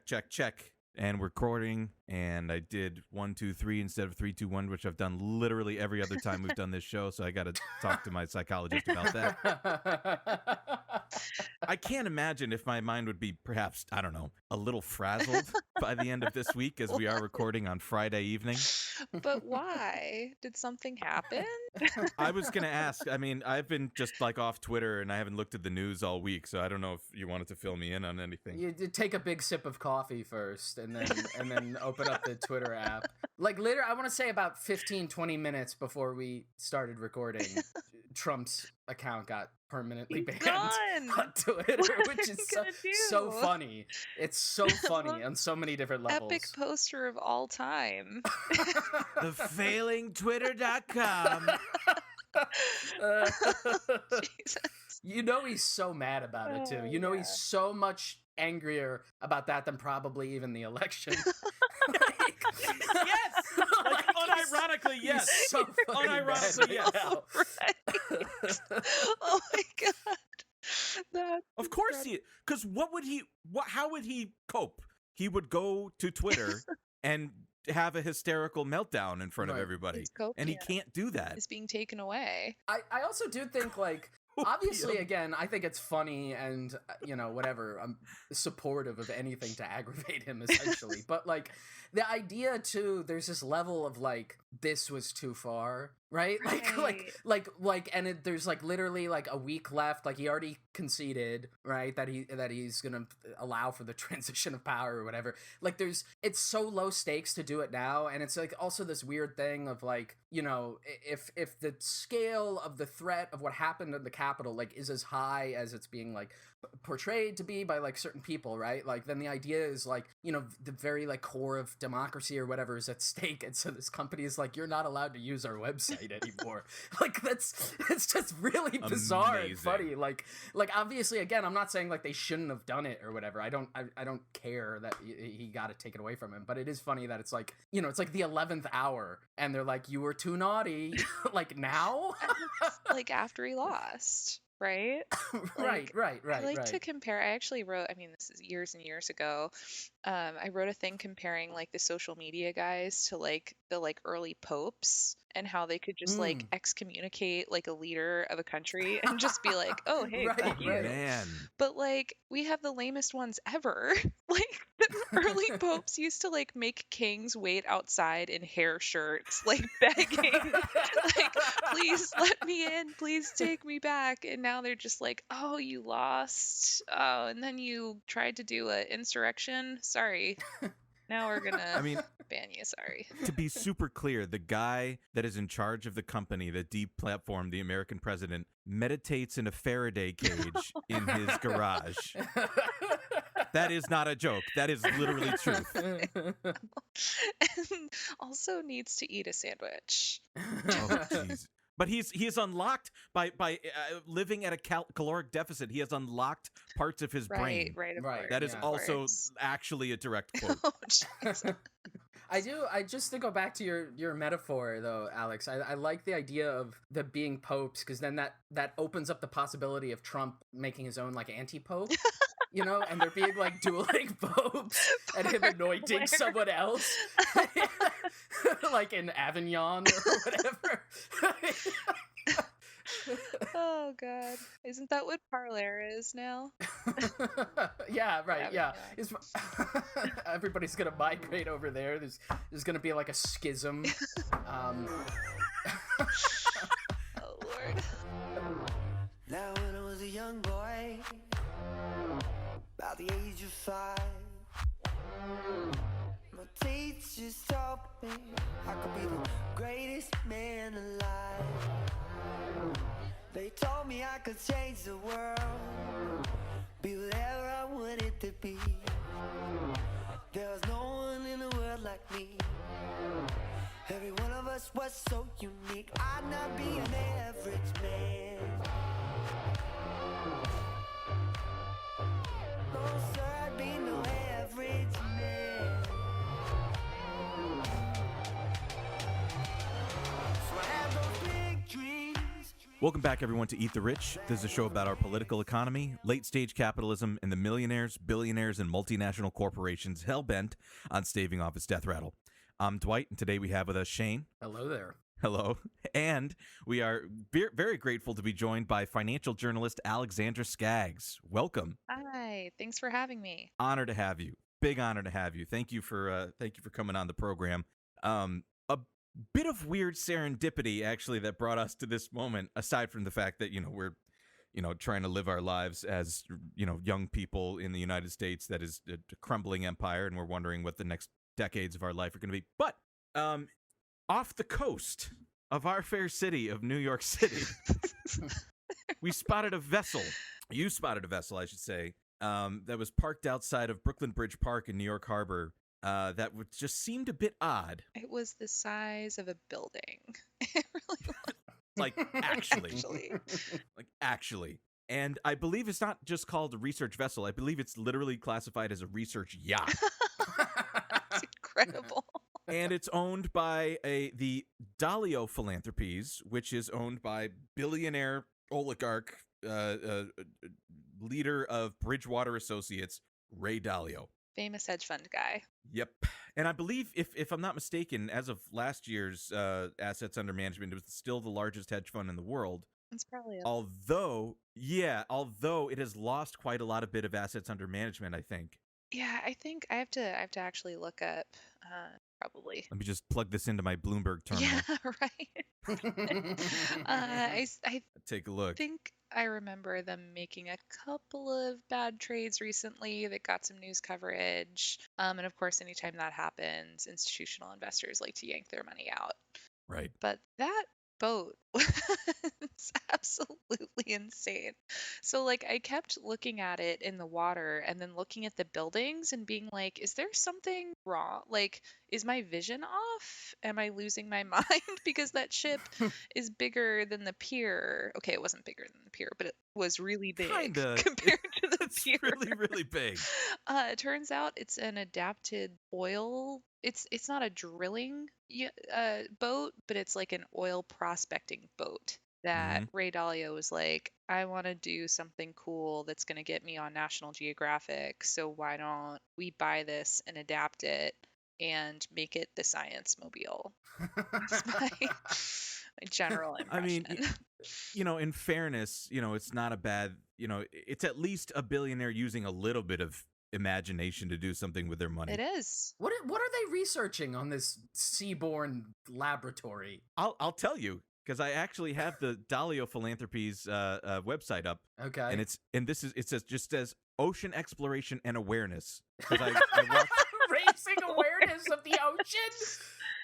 check. And recording, and I did 1, 2, 3 instead of 3, 2, 1, which I've done literally every other time we've done this show. So I got to talk to my psychologist about that. I can't imagine if my mind would be perhaps, I don't know, a little frazzled by the end of this week as we are recording on Friday evening. But why? Did something happen? I was going to ask. I mean, I've been just like off Twitter and I haven't looked at the news all week, so I don't know if you wanted to fill me in on anything. You take a big sip of coffee first and then open up the Twitter app. Like literally, I want to say about 15-20 minutes before we started recording, Trump's account got permanently banned on Twitter, which is so funny. It's so funny on so many different levels. Epic poster of all time. The failingtwitter.com. Jesus. You know he's so mad about it too. You know he's so much angrier about that than probably even the election. Yes! Like, unironically, yes. He's so unironically, yes. Right. Oh my god. Of course he, because how would he cope? He would go to Twitter and have a hysterical meltdown in front of everybody. And he can't do that. It's being taken away. I also do think, like, obviously, again, I think it's funny and, whatever. I'm supportive of anything to aggravate him, essentially. But, like, the idea, too, there's this level of, like, this was too far, right? And there's, like, literally, like, a week left. Like, he already conceded, right, that he's gonna allow for the transition of power or whatever. Like, it's so low stakes to do it now. And it's, like, also this weird thing of, like, if the scale of the threat of what happened in the Capitol, like, is as high as it's being, like, portrayed to be by, like, certain people, right? Like, then the idea is, like, the very, like, core of democracy or whatever is at stake. And so this company is like, you're not allowed to use our website anymore. Like, it's just really bizarre and funny. Like obviously, again, I'm not saying, like, they shouldn't have done it or whatever. I don't care that he got it taken away from him. But it is funny that it's like, it's like the 11th hour and they're like, you were too naughty. Like, now? Like, after he lost. Right? Right. I like to compare. I actually wrote, this is years and years ago. I wrote a thing comparing, like, the social media guys to, like, the, like, early popes and how they could just like excommunicate, like, a leader of a country and just be like, oh, hey, fuck you. Man. But, like, we have the lamest ones ever. Like, the early popes used to, like, make kings wait outside in hair shirts, like, begging, like, please let me in, please take me back. And now they're just like, oh, you lost. Oh, and then you tried to do an insurrection. Sorry. Now we're gonna ban you, sorry. To be super clear, the guy that is in charge of the company that deplatformed the American president meditates in a Faraday cage in his garage. That is not a joke. That is literally truth. And also needs to eat a sandwich. Oh, jeez. But he is unlocked by living at a caloric deficit. He has unlocked parts of his brain. Right. That is also actually a direct quote. Oh, I just to go back to your metaphor though, Alex, I like the idea of the being popes, because then that opens up the possibility of Trump making his own, like, anti-pope. And there being, like, dueling popes and him anointing someone else, like in Avignon or whatever. Oh god, isn't that what Parler is now? Yeah, right. Yeah, everybody's gonna migrate over there. There's gonna be, like, a schism. Oh Lord. Now when I was a young boy, about the age of 5, my teachers taught me I could be the greatest man alive. They told me I could change the world, be whatever I wanted to be. There was no one in the world like me. Every one of us was so unique. I'd not be an average man. No, sir, I'd be no average man. So I had those big dreams, Welcome back, everyone, to Eat the Rich. This is a show about our political economy, late-stage capitalism, and the millionaires, billionaires, and multinational corporations hell-bent on staving off its death rattle. I'm Dwight, and today we have with us Shane. Hello there. Hello. And we are very grateful to be joined by financial journalist Alexandra Scaggs. Welcome. Hi, thanks for having me. Honor to have you. Big honor to have you. Thank you for coming on the program. A bit of weird serendipity, actually, that brought us to this moment, aside from the fact that, we're, trying to live our lives as, young people in the United States that is a crumbling empire, and we're wondering what the next decades of our life are going to be. But off the coast of our fair city of New York City, we spotted a vessel. You spotted a vessel, I should say, that was parked outside of Brooklyn Bridge Park in New York Harbor. That just seemed a bit odd. It was the size of a building. It really was. Like, actually. And I believe it's not just called a research vessel. I believe it's literally classified as a research yacht. It's incredible. And it's owned by the Dalio Philanthropies, which is owned by billionaire oligarch, leader of Bridgewater Associates, Ray Dalio. Famous hedge fund guy. Yep. And I believe, if I'm not mistaken, as of last year's assets under management, it was still the largest hedge fund in the world. It's probably although it has lost quite a lot of bit of assets under management, I think. Yeah, I think I have to actually look up probably. Let me just plug this into my Bloomberg terminal. Yeah, right. I Take a look. think I remember them making a couple of bad trades recently that got some news coverage. And of course, anytime that happens, institutional investors like to yank their money out. Right. But that boat was absolutely insane. So like I kept looking at it in the water and then looking at the buildings and being like, is there something wrong? Like, is my vision off? Am I losing my mind? Because that ship is bigger than the pier. Okay, it wasn't bigger than the pier, but it was really big Kinda. compared to the It's pier. really, really big. It turns out it's an adapted oil. It's not a drilling boat, but it's like an oil prospecting boat that Ray Dalio was like, I want to do something cool that's going to get me on National Geographic. So why don't we buy this and adapt it and make it the science mobile? That's my general impression. I mean, in fairness, it's not a bad, it's at least a billionaire using a little bit of imagination to do something with their money. It is. What are they researching on this seaborne laboratory? I'll tell you, because I actually have the Dalio Philanthropies website up. Okay. And it says ocean exploration and awareness. Because I watched raising awareness of the ocean.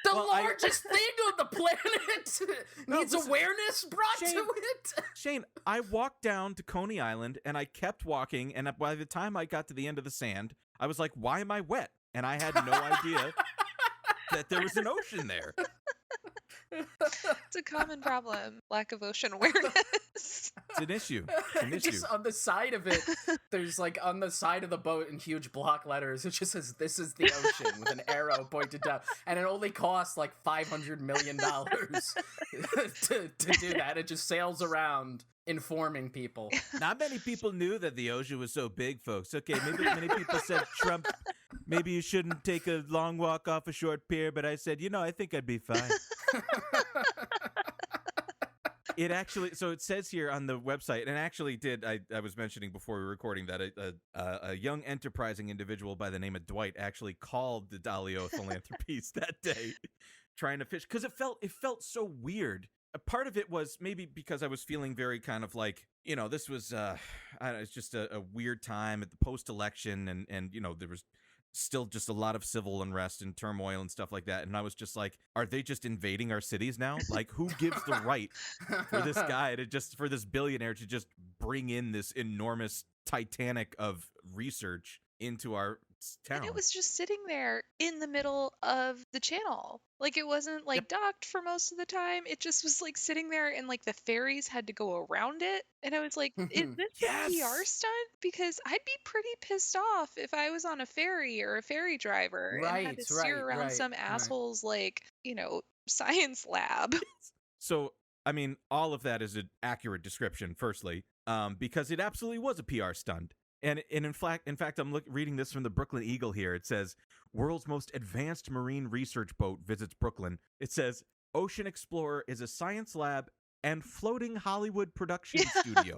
The largest thing on the planet needs awareness brought to it. Shane, I walked down to Coney Island and I kept walking, and by the time I got to the end of the sand, I was like, why am I wet? And I had no idea that there was an ocean there. It's a common problem. Lack of ocean awareness. It's an issue. Just on the side of it, there's like on the side of the boat in huge block letters, it just says, "This is the ocean," with an arrow pointed down. And it only costs like $500 million to do that. It just sails around informing people. Not many people knew that the ocean was so big, folks. Okay, maybe many people said, Trump, maybe you shouldn't take a long walk off a short pier, but I said, I think I'd be fine. It actually, so it says here on the website, and actually I was mentioning before we were recording that a young enterprising individual by the name of Dwight actually called the Dalio Philanthropies that day trying to fish, because it felt so weird. A part of it was maybe because I was feeling very kind of like, this was, it's just a weird time at the post-election, and there was still just a lot of civil unrest and turmoil and stuff like that. And I was just like, are they just invading our cities now? Like, who gives the right for this guy for this billionaire to just bring in this enormous Titanic of research into our town? And it was just sitting there in the middle of the channel. Like, it wasn't like docked for most of the time. It just was like sitting there, and like the ferries had to go around it. And I was like, is this a PR stunt? Because I'd be pretty pissed off if I was on a ferry or a ferry driver and had to steer around some asshole's like, science lab. So I mean, all of that is an accurate description, firstly, because it absolutely was a PR stunt. And in fact, I'm reading this from the Brooklyn Eagle here. It says, world's most advanced marine research boat visits Brooklyn. It says, Ocean Explorer is a science lab and floating Hollywood production studio.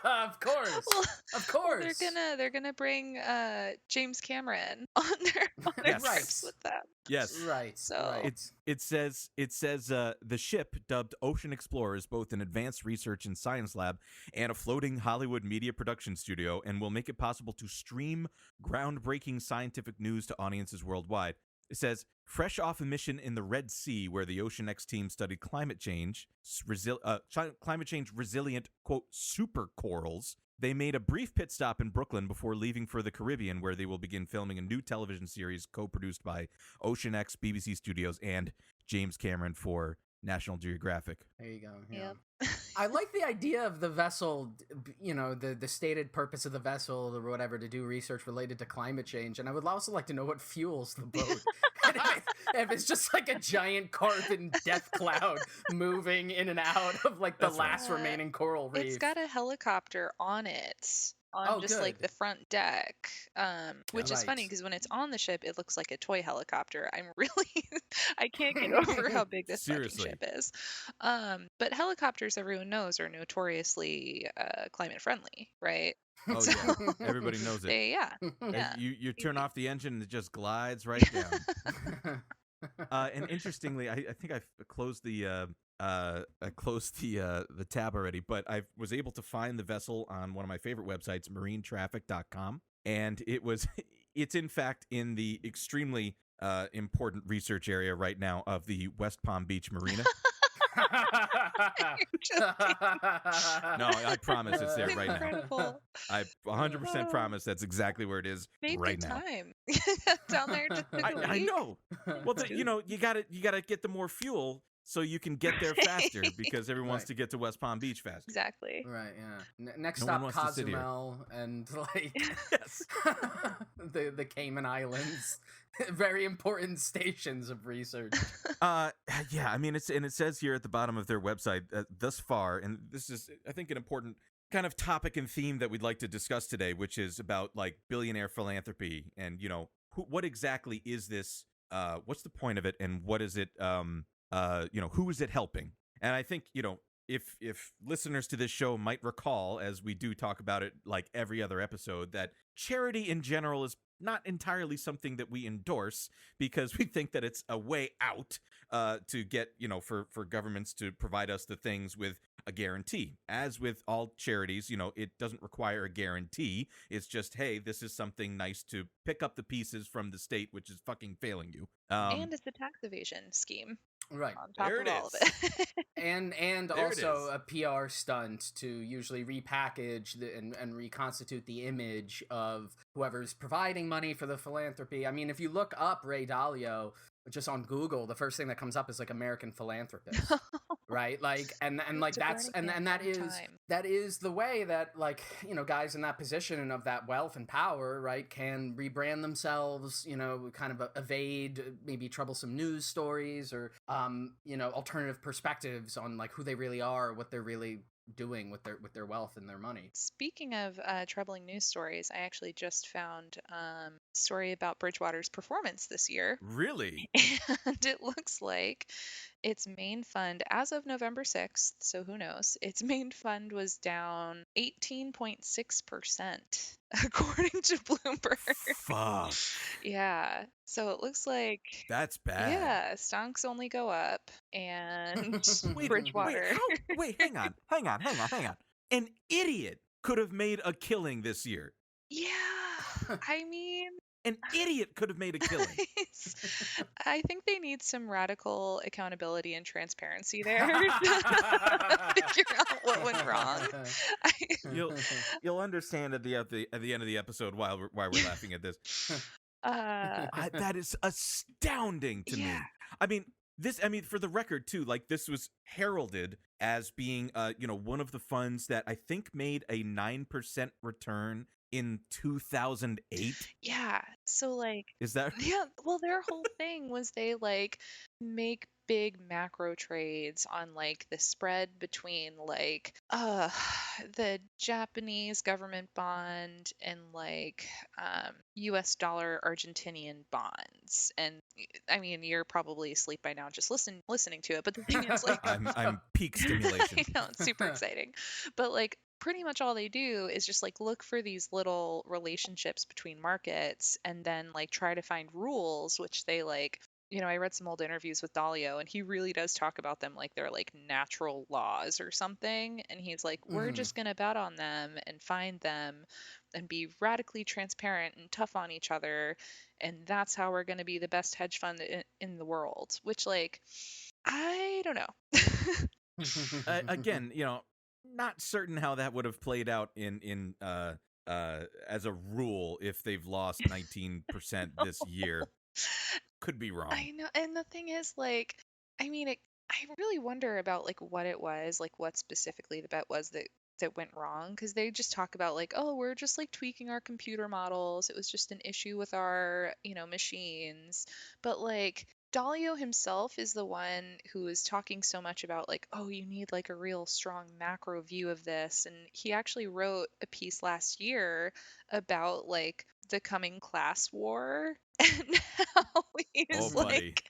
Of course. Well, Of course. they're gonna bring James Cameron on their Yes. trips with them. Yes. Right. So- right. It says the ship, dubbed Ocean Explorer, is both an advanced research and science lab and a floating Hollywood media production studio, and will make it possible to stream groundbreaking scientific news to audiences worldwide. It says, fresh off a mission in the Red Sea where the Ocean X team studied climate change resilient, quote, super corals, they made a brief pit stop in Brooklyn before leaving for the Caribbean, where they will begin filming a new television series co-produced by Ocean X, BBC Studios, and James Cameron for National Geographic. There you go. Yeah. Yep. I like the idea of the vessel, you know, the stated purpose of the vessel or whatever, to do research related to climate change. And I would also like to know what fuels the boat. And if it's just like a giant carbon death cloud moving in and out of like the That's right. last remaining coral reef. It's got a helicopter on it, on Oh, just like good. the front deck, which is funny Right. because when it's on the ship, it looks like a toy helicopter. I'm really, I can't get over how big this fucking Seriously. ship is. But helicopters, everyone knows, are notoriously climate friendly, right? Oh, yeah. Everybody knows it. Yeah. And Yeah. You turn off the engine and it just glides right down. And interestingly, I think I've closed the the tab already, but I was able to find the vessel on one of my favorite websites, marinetraffic.com, and it's in fact in the extremely important research area right now of the West Palm Beach Marina. No, I promise it's there right now. Incredible. I 100% promise that's exactly where it is Made right the now. time down there. Just took a I week. know. Well, you gotta get the more fuel so you can get there faster, because everyone wants Right. to get to West Palm Beach faster. Exactly. Right, yeah. Next No one stop, wants to sit here. Cozumel and like Yes. the Cayman Islands. Very important stations of research. Yeah, I mean, it says here at the bottom of their website, thus far, and this is, I think, an important kind of topic and theme that we'd like to discuss today, which is about like billionaire philanthropy, and what exactly is this? What's the point of it, and what is it? Who is it helping? And I think if listeners to this show might recall, as we do talk about it like every other episode, that charity in general is not entirely something that we endorse, because we think that it's a way out to get, for governments to provide us the things with a guarantee. As with all charities, it doesn't require a guarantee. It's just, hey, this is something nice to pick up the pieces from the state, which is fucking failing you. And it's a tax evasion scheme Right. on top There of it all of is. it. And There it also is. a PR stunt to usually repackage and reconstitute the image of whoever's providing money for the philanthropy. I mean, if you look up Ray Dalio just on Google, the first thing that comes up is like American philanthropist, right? Like, and like To that's burn and again that one is time. that is the way that, like, guys in that position and of that wealth and power, right, can rebrand themselves, kind of evade maybe troublesome news stories or alternative perspectives on like who they really are, what they're really doing with their wealth and their money. Speaking of troubling news stories, I actually just found a story about Bridgewater's performance this year. Really? And it looks like its main fund, as of November 6th, so who knows, its main fund was down 18.6%, according to Bloomberg. Fuck. Yeah, so it looks like, That's bad. yeah, stonks only go up, and Wait, Bridgewater. Wait, hang on. An idiot could have made a killing this year. Yeah, I mean, An idiot could have made a killing. I think they need some radical accountability and transparency there to figure out what went wrong. You'll understand at the end of the episode why we're laughing at this. That is astounding to me. Yeah. I mean, for the record too, like, this was heralded as being one of the funds that I think made a 9% return in 2008. Yeah. So like, Is that yeah, well, their whole thing was they like make big macro trades on like the spread between like the Japanese government bond and like US dollar Argentinian bonds. And I mean, you're probably asleep by now just listening to it, but the thing is like I'm peak stimulation. I know, it's super exciting. But like pretty much all they do is just like look for these little relationships between markets and then like try to find rules which they like, I read some old interviews with Dalio and he really does talk about them like they're like natural laws or something. And he's like, we're just going to bet on them and find them and be radically transparent and tough on each other. And that's how we're going to be the best hedge fund in the world, which like, I don't know. Again, not certain how that would have played out in as a rule if they've lost 19% this year. Could be wrong. I know. And the thing is, like, I mean, I really wonder about like what it was, like what specifically the bet was that went wrong, because they just talk about like, oh, we're just like tweaking our computer models. It was just an issue with our, machines. But like Dalio himself is the one who is talking so much about like, oh, you need like a real strong macro view of this. And he actually wrote a piece last year about like the coming class war and how he's like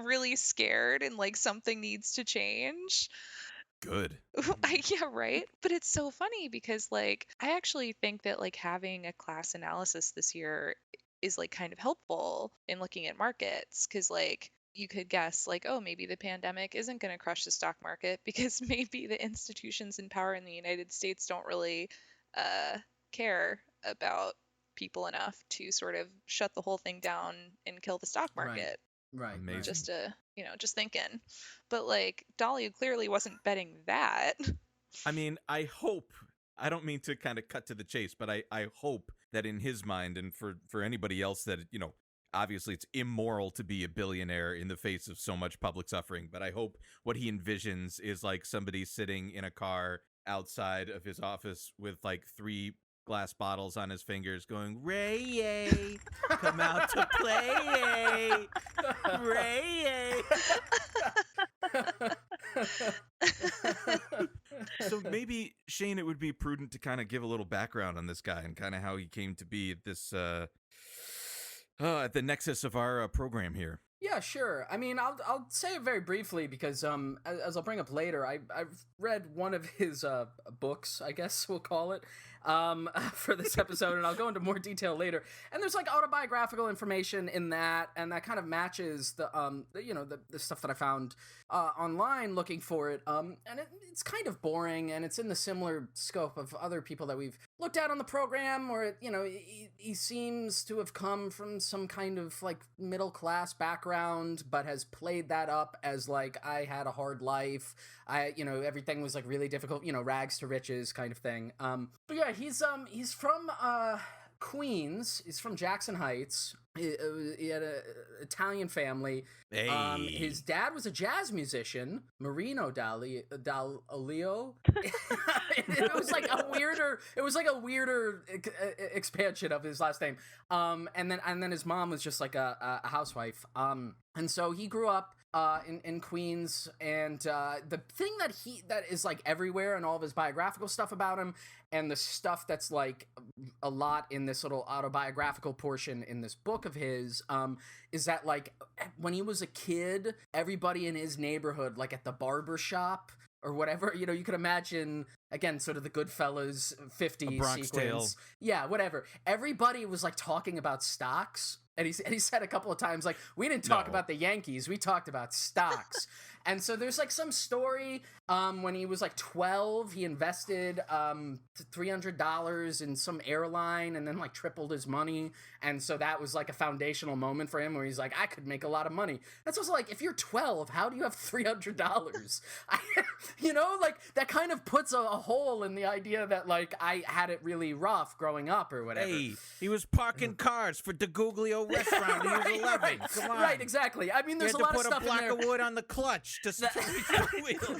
really scared and like something needs to change. Good. Yeah, right. But it's so funny because like I actually think that like having a class analysis this year is like kind of helpful in looking at markets, because like you could guess like, oh, maybe the pandemic isn't going to crush the stock market because maybe the institutions in power in the United States don't really care about people enough to sort of shut the whole thing down and kill the stock market. Right. Amazing. Just just thinking. But like Dalio clearly wasn't betting that. I mean, I don't mean to kind of cut to the chase, but I hope that in his mind, and for anybody else, that, obviously it's immoral to be a billionaire in the face of so much public suffering, but I hope what he envisions is like somebody sitting in a car outside of his office with like 3 glass bottles on his fingers going, Ray, come out to play, Ray. So maybe, Shane, it would be prudent to kind of give a little background on this guy and kind of how he came to be at this at the nexus of our program here. Yeah, sure. I mean, I'll say it very briefly because as I'll bring up later, I've read one of his books, I guess we'll call it, for this episode, and I'll go into more detail later. And there's like autobiographical information in that, and that kind of matches the stuff that I found online looking for it. And it's kind of boring, and it's in the similar scope of other people that we've looked at on the program, where he seems to have come from some kind of like middle class background, but has played that up as like, I had a hard life, everything was like really difficult, rags to riches kind of thing. But yeah, he's from Queens. He's from Jackson Heights. He had an Italian family. Hey. His dad was a jazz musician, Marino Dalio. It was like a weirder expansion of his last name. And then his mom was just like a housewife. And so he grew up in Queens, and the thing that is like everywhere in all of his biographical stuff about him, and the stuff that's like a lot in this little autobiographical portion in this book of his, is that like when he was a kid, everybody in his neighborhood, like at the barber shop or whatever, you could imagine, again, sort of the Goodfellas 50s sequence. Tale. Yeah, whatever. Everybody was like talking about stocks. And he said a couple of times, like, we didn't talk about the Yankees, we talked about stocks. And so there's like some story, when he was like 12, he invested $300 in some airline and then like tripled his money. And so that was like a foundational moment for him where he's like, I could make a lot of money. That's also like, if you're 12, how do you have $300? Like that kind of puts a hole in the idea that like I had it really rough growing up or whatever. Hey, he was parking cars for DeGuglio restaurant. He was 11. Right. Come on. Right, exactly. I mean, there's a lot of stuff in there. You had to put a block of wood on the clutch to start the wheel.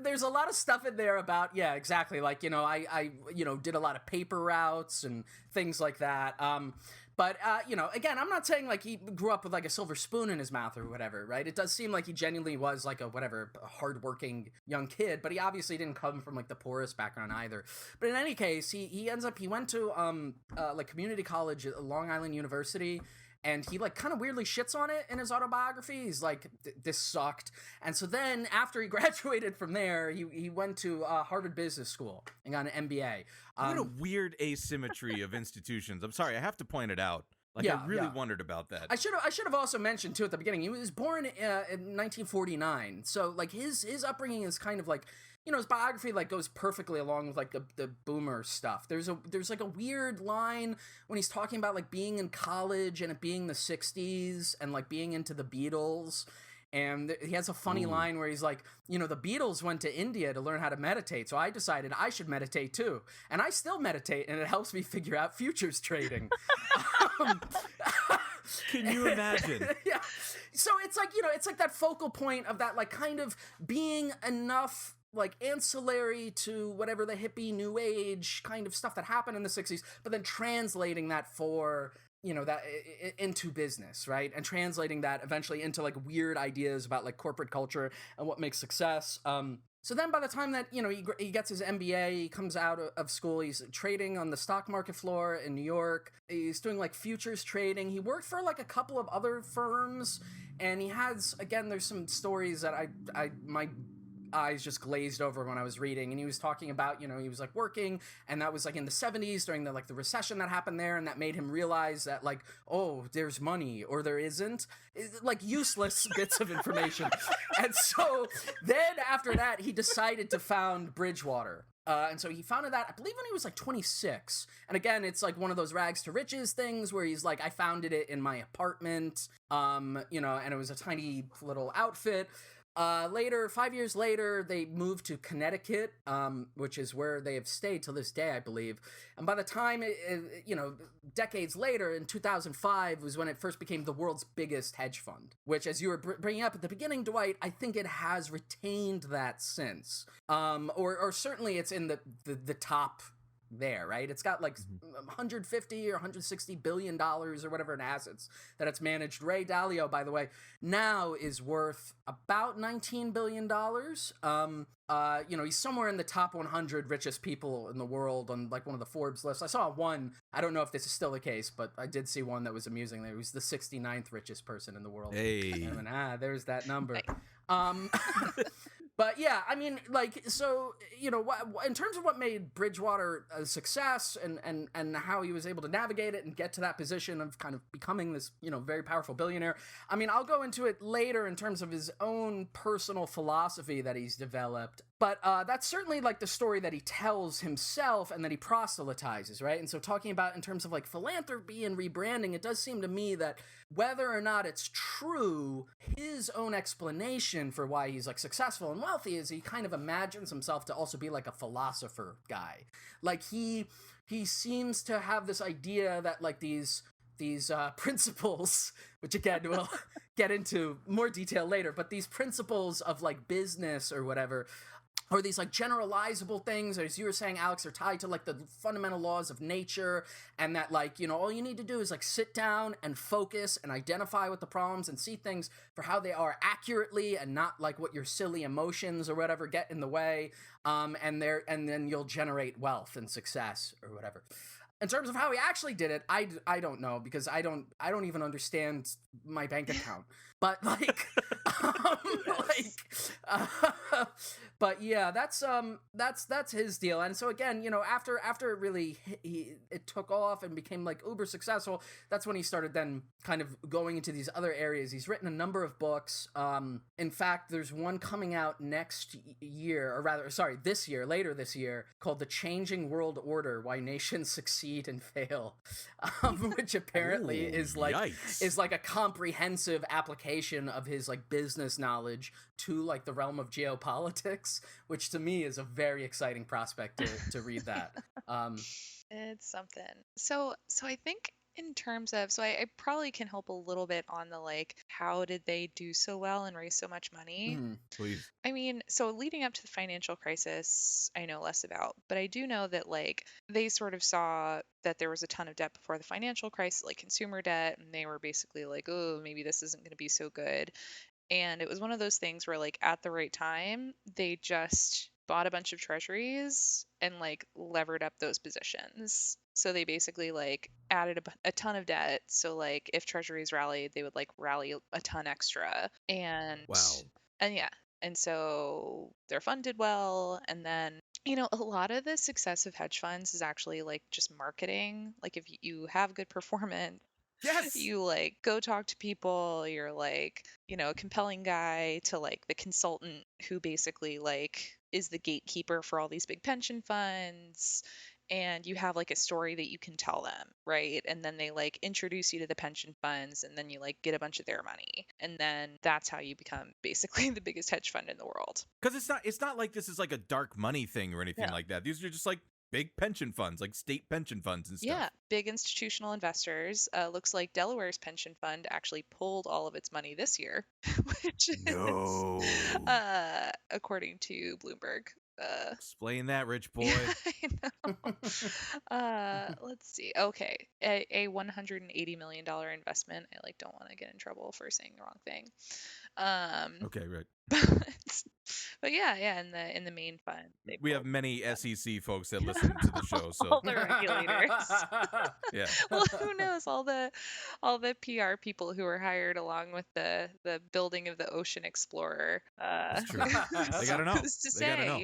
There's a lot of stuff in there about, yeah, exactly. Like, I did a lot of paper routes and things like that. But, again, I'm not saying, like, he grew up with, like, a silver spoon in his mouth or whatever, right? It does seem like he genuinely was, like, a hardworking young kid, but he obviously didn't come from, like, the poorest background either. But in any case, he went to, like, community college at Long Island University, and he, like, kind of weirdly shits on it in his autobiography. He's like, this sucked. And so then, after he graduated from there, he went to Harvard Business School and got an MBA. What a weird asymmetry of institutions. I'm sorry, I have to point it out. I really wondered about that. I should have also mentioned, too, at the beginning, he was born in 1949. So, like, his upbringing is kind of like, his biography, like, goes perfectly along with, like, the boomer stuff. There's like a weird line when he's talking about, like, being in college and it being the 60s and, like, being into the Beatles. And he has a funny line where he's like, the Beatles went to India to learn how to meditate, so I decided I should meditate too. And I still meditate, and it helps me figure out futures trading. Can you imagine? Yeah. So it's like, it's like that focal point of that, like, kind of being enough, like, ancillary to whatever the hippie new age kind of stuff that happened in the 60s, but then translating that for... that into business, right? And translating that eventually into, like, weird ideas about, like, corporate culture and what makes success. So then by the time that, he gets his MBA, he comes out of school, he's trading on the stock market floor in New York. He's doing, like, futures trading. He worked for, like, a couple of other firms, and he has, again, there's some stories that my eyes just glazed over when I was reading, and he was talking about, he was, like, working, and that was, like, in the 70s during the, like, the recession that happened there, and that made him realize that, like, oh, there's money or there isn't, like, useless bits of information. And so then after that, he decided to found Bridgewater. And so he founded that, I believe, when he was, like, 26. And again, it's, like, one of those rags to riches things where he's like, I founded it in my apartment, and it was a tiny little outfit. Later, 5 years later, they moved to Connecticut, which is where they have stayed till this day, I believe. And by the time, decades later, in 2005, was when it first became the world's biggest hedge fund, which, as you were bringing up at the beginning, Dwight, I think it has retained that since. Or certainly it's in the top there, right? It's got, like, 150 or 160 billion dollars or whatever in assets that it's managed. Ray Dalio, by the way, now is worth about 19 billion dollars. He's somewhere in the top 100 richest people in the world on, like, one of the Forbes lists. I saw one, I don't know if this is still the case, but I did see one that was amusing. He was the 69th richest person in the world. Hey. And there's that number. But yeah, I mean, like, so, in terms of what made Bridgewater a success and how he was able to navigate it and get to that position of kind of becoming this, very powerful billionaire, I mean, I'll go into it later in terms of his own personal philosophy that he's developed. But that's certainly, like, the story that he tells himself and that he proselytizes, right? And so talking about in terms of, like, philanthropy and rebranding, it does seem to me that whether or not it's true, his own explanation for why he's, like, successful and wealthy is he kind of imagines himself to also be, like, a philosopher guy. Like, he seems to have this idea that, like, these principles, which again we'll get into more detail later, but these principles of, like, business or whatever, or these, like, generalizable things, as you were saying, Alex, are tied to, like, the fundamental laws of nature, and that, like, all you need to do is, like, sit down and focus and identify with the problems and see things for how they are accurately and not, like, what your silly emotions or whatever get in the way, and then you'll generate wealth and success or whatever. In terms of how he actually did it, I don't know, because I don't even understand my bank account. But, like, but yeah, that's his deal. And so again, after it really it took off and became, like, uber successful, that's when he started then kind of going into these other areas. He's written a number of books. In fact, there's one coming out later this year, called The Changing World Order: Why Nations Succeed and Fail, which apparently is like a comprehensive application of his, like, business knowledge to, like, the realm of geopolitics, which to me is a very exciting prospect to read that. It's something. So I think in terms of, so I probably can help a little bit on the like, how did they do so well and raise so much money? Mhm. Please. I mean, so leading up to the financial crisis, I know less about, but I do know that like they sort of saw that there was a ton of debt before the financial crisis, like consumer debt, and they were basically like, oh, maybe this isn't going to be so good. And it was one of those things where, like, at the right time, they just bought a bunch of treasuries and, like, levered up those positions. So they basically, like, added a ton of debt. So, like, if treasuries rallied, they would, like, rally a ton extra. Wow. And yeah. And so their fund did well. And then, a lot of the success of hedge funds is actually, like, just marketing. Like, if you have good performance, Yes. you like go talk to people, you're like a compelling guy to like the consultant who basically like is the gatekeeper for all these big pension funds, and you have like a story that you can tell them, right? And then they like introduce you to the pension funds, and then you like get a bunch of their money, and then that's how you become basically the biggest hedge fund in the world. Because it's not like this is like a dark money thing or anything No. like that. These are just like big pension funds, like state pension funds and stuff. Yeah, big institutional investors. Looks like Delaware's pension fund actually pulled all of its money this year, which No. is, according to Bloomberg. Explain that, rich boy. Yeah, I know. Let's see. Okay, a $180 million investment. I like don't want to get in trouble for saying the wrong thing. Okay, right. But yeah, in the main fund, We have many SEC folks that listen to the show, so all the regulators. yeah. Well, who knows? All the PR people who were hired along with the building of the Ocean Explorer. That's true. They gotta know. Who's to They gotta say? know.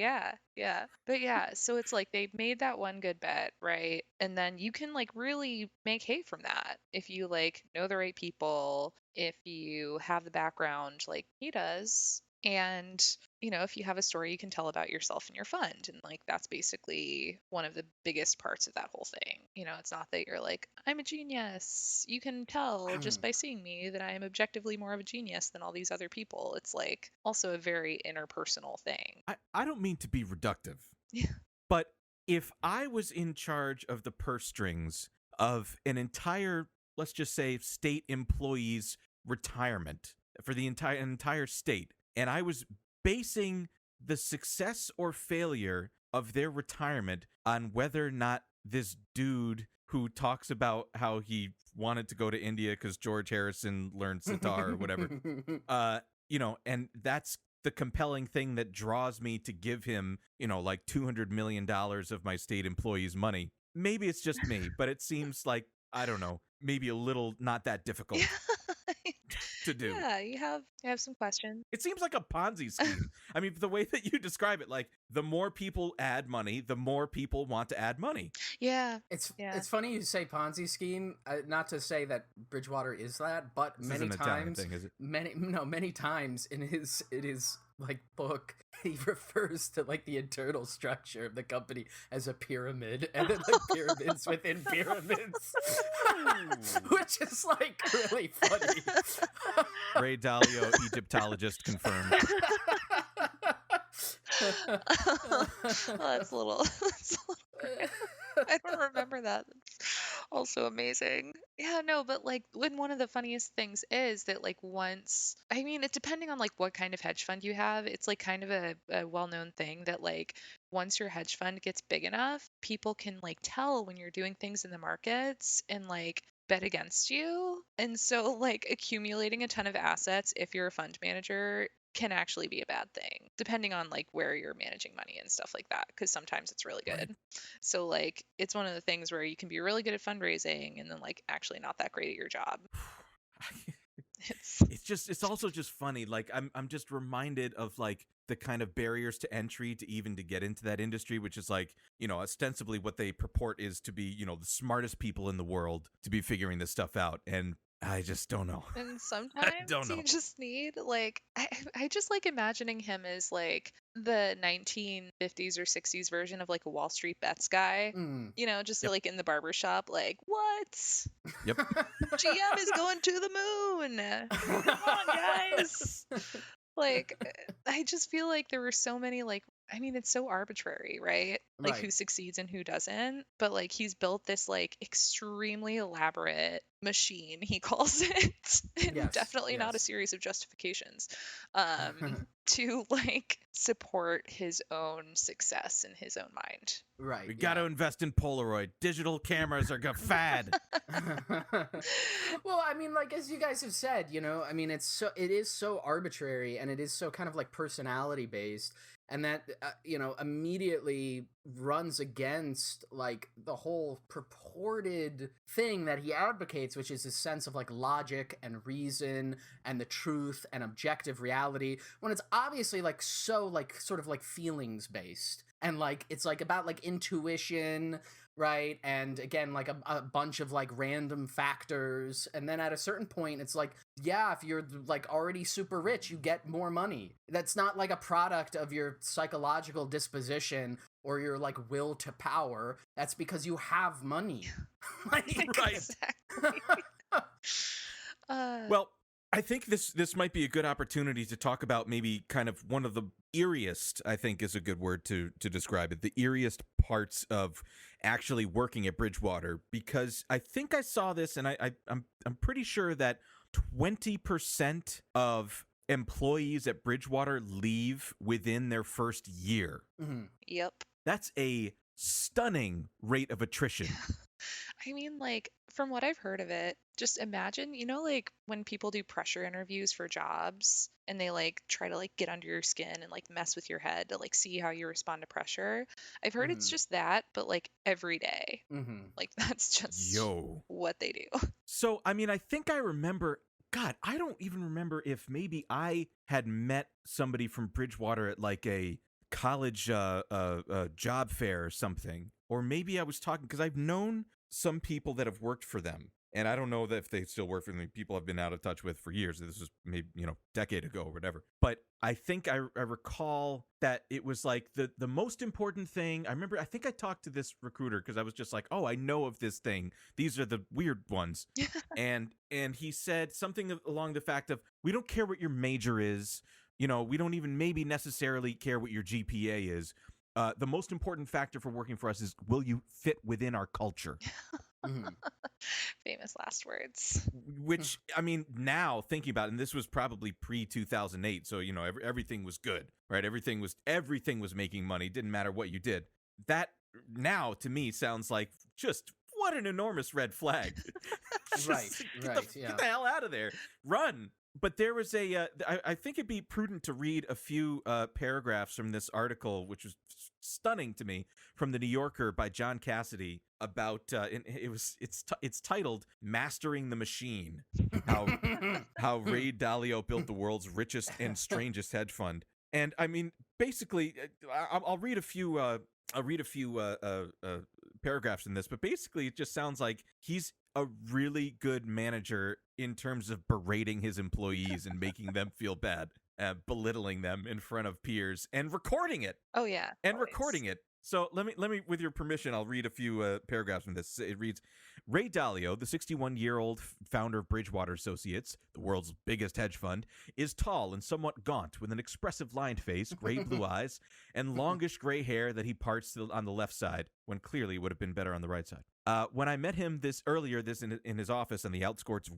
Yeah. But yeah, so it's like they made that one good bet, right? And then you can like really make hay from that if you like know the right people, if you have the background like he does. And, if you have a story you can tell about yourself and your fund. And, like, that's basically one of the biggest parts of that whole thing. It's not that you're like, I'm a genius. You can tell just by seeing me that I am objectively more of a genius than all these other people. It's, like, also a very interpersonal thing. I don't mean to be reductive. Yeah. But if I was in charge of the purse strings of an entire, let's just say, state employees' retirement for the entire state, and I was basing the success or failure of their retirement on whether or not this dude who talks about how he wanted to go to India because George Harrison learned sitar or whatever, and that's the compelling thing that draws me to give him, like $200 million of my state employees' money. Maybe it's just me, but it seems like, I don't know, maybe a little not that difficult to do. Yeah, you have some questions. It seems like a Ponzi scheme. I mean, the way that you describe it, like the more people add money, the more people want to add money. Yeah. It's Yeah. funny you say Ponzi scheme. Not to say that Bridgewater is that, but This many isn't an Italian times, thing, is it? many times in his like book, he refers to like the internal structure of the company as a pyramid, and then like pyramids within pyramids, which is like really funny. Ray Dalio, Egyptologist confirmed. Well, that's a little. I don't remember that. That's also amazing. Yeah, no, but like when one of the funniest things is that like once, I mean, it's depending on like what kind of hedge fund you have. It's like kind of a well-known thing that like once your hedge fund gets big enough, people can like tell when you're doing things in the markets and like bet against you. And so like accumulating a ton of assets if you're a fund manager can actually be a bad thing, depending on like where you're managing money and stuff like that, because sometimes it's really good. Right. So like it's one of the things where you can be really good at fundraising and then like actually not that great at your job. It's also just funny. Like I'm just reminded of like the kind of barriers to entry to get into that industry, which is like, ostensibly what they purport is to be, the smartest people in the world to be figuring this stuff out. And I just don't know. And sometimes you just need like I just like imagining him as like the 1950s or 60s version of like a Wall Street bets guy. Just Yep. like in the barber shop, like, what? Yep. GM is going to the moon. Come on, guys. Like, I just feel like there were so many like, I mean, it's so arbitrary, right? like Right. who succeeds and who doesn't, but like he's built this like extremely elaborate machine, he calls it, and Yes. definitely not a Yes. series of justifications, to like support his own success in his own mind. Right. We got to invest in Polaroid. Digital cameras are a fad. Well, I mean, like as you guys have said, you know, I mean, it is so arbitrary, and it is so kind of like personality based, and that you know, immediately runs against like the whole purported thing that he advocates, which is his sense of like logic and reason and the truth and objective reality, when it's obviously like so like sort of like feelings based, and like it's like about like intuition, right? And again, like a bunch of like random factors. And then at a certain point, it's like, yeah, if you're like already super rich, you get more money. That's not like a product of your psychological disposition or your like will to power. That's because you have money. Like, Right. Exactly. Well, I think this might be a good opportunity to talk about maybe kind of one of the eeriest, I think is a good word to describe it, the eeriest parts of actually working at Bridgewater, because I think I saw this, and I'm pretty sure that 20% of employees at Bridgewater leave within their first year. Mm-hmm. Yep. That's a stunning rate of attrition. I mean, like, from what I've heard of it, just imagine, you know, like when people do pressure interviews for jobs and they like try to like get under your skin and like mess with your head to like see how you respond to pressure. I've heard it's Mhm. just that, but like every day. Mm-hmm. Like that's just Yo. what they do. So, I mean, I think I remember, God, I don't even remember if maybe I had met somebody from Bridgewater at like a college job fair or something. Or maybe I was talking, because I've known some people that have worked for them. And I don't know that if they still work for them. People I've been out of touch with for years. This was maybe, decade ago or whatever. But I think I recall that it was like the most important thing. I think I talked to this recruiter because I was just like, oh, I know of this thing. These are the weird ones. and he said something along the fact of, we don't care what your major is. We don't even maybe necessarily care what your GPA is. The most important factor for working for us is, will you fit within our culture? Mm-hmm. Famous last words. Which, I mean, now thinking about it, and this was probably pre-2008, so, everything was good, right? Everything was making money. Didn't matter what you did. That now, to me, sounds like just what an enormous red flag. Right, Get the hell out of there. Run. But there was I think it'd be prudent to read a few paragraphs from this article, which was stunning to me, from the New Yorker by John Cassidy about it's titled "Mastering the Machine: How Ray Dalio Built the World's Richest and Strangest Hedge Fund." And I mean, basically, I'll read a few. I'll read a few paragraphs in this, but basically, it just sounds like he's a really good manager in terms of berating his employees and making them feel bad, belittling them in front of peers, and recording it. Oh yeah. And always. recording it. So let me, with your permission, I'll read a few paragraphs from this. It reads, Ray Dalio, the 61-year-old founder of Bridgewater Associates, the world's biggest hedge fund, is tall and somewhat gaunt, with an expressive lined face, gray blue eyes, and longish gray hair that he parts on the left side, when clearly it would have been better on the right side. When I met him earlier in his office on the outskirts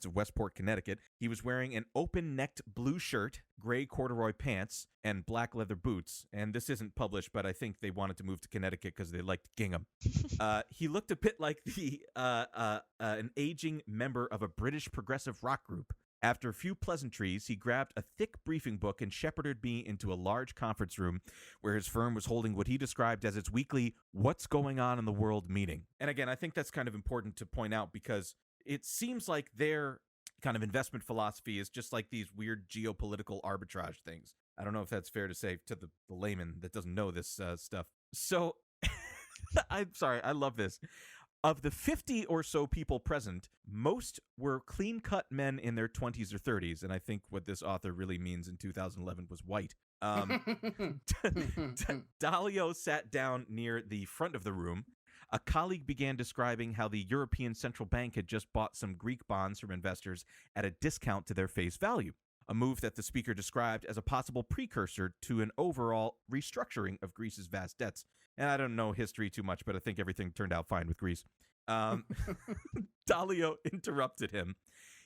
of Westport, Connecticut, he was wearing an open-necked blue shirt, gray corduroy pants, and black leather boots. And this isn't published, but I think they wanted to move to Connecticut because they liked gingham. He looked a bit like an aging member of a British progressive rock group. After a few pleasantries, he grabbed a thick briefing book and shepherded me into a large conference room where his firm was holding what he described as its weekly What's Going On in the World meeting. And again, I think that's kind of important to point out because it seems like their kind of investment philosophy is just like these weird geopolitical arbitrage things. I don't know if that's fair to say to the layman that doesn't know this stuff. So, I'm sorry, I love this. Of the 50 or so people present, most were clean-cut men in their 20s or 30s, and I think what this author really means in 2011 was white. Dalio sat down near the front of the room. A colleague began describing how the European Central Bank had just bought some Greek bonds from investors at a discount to their face value. a move that the speaker described as a possible precursor to an overall restructuring of Greece's vast debts. And I don't know history too much, but I think everything turned out fine with Greece. Dalio interrupted him.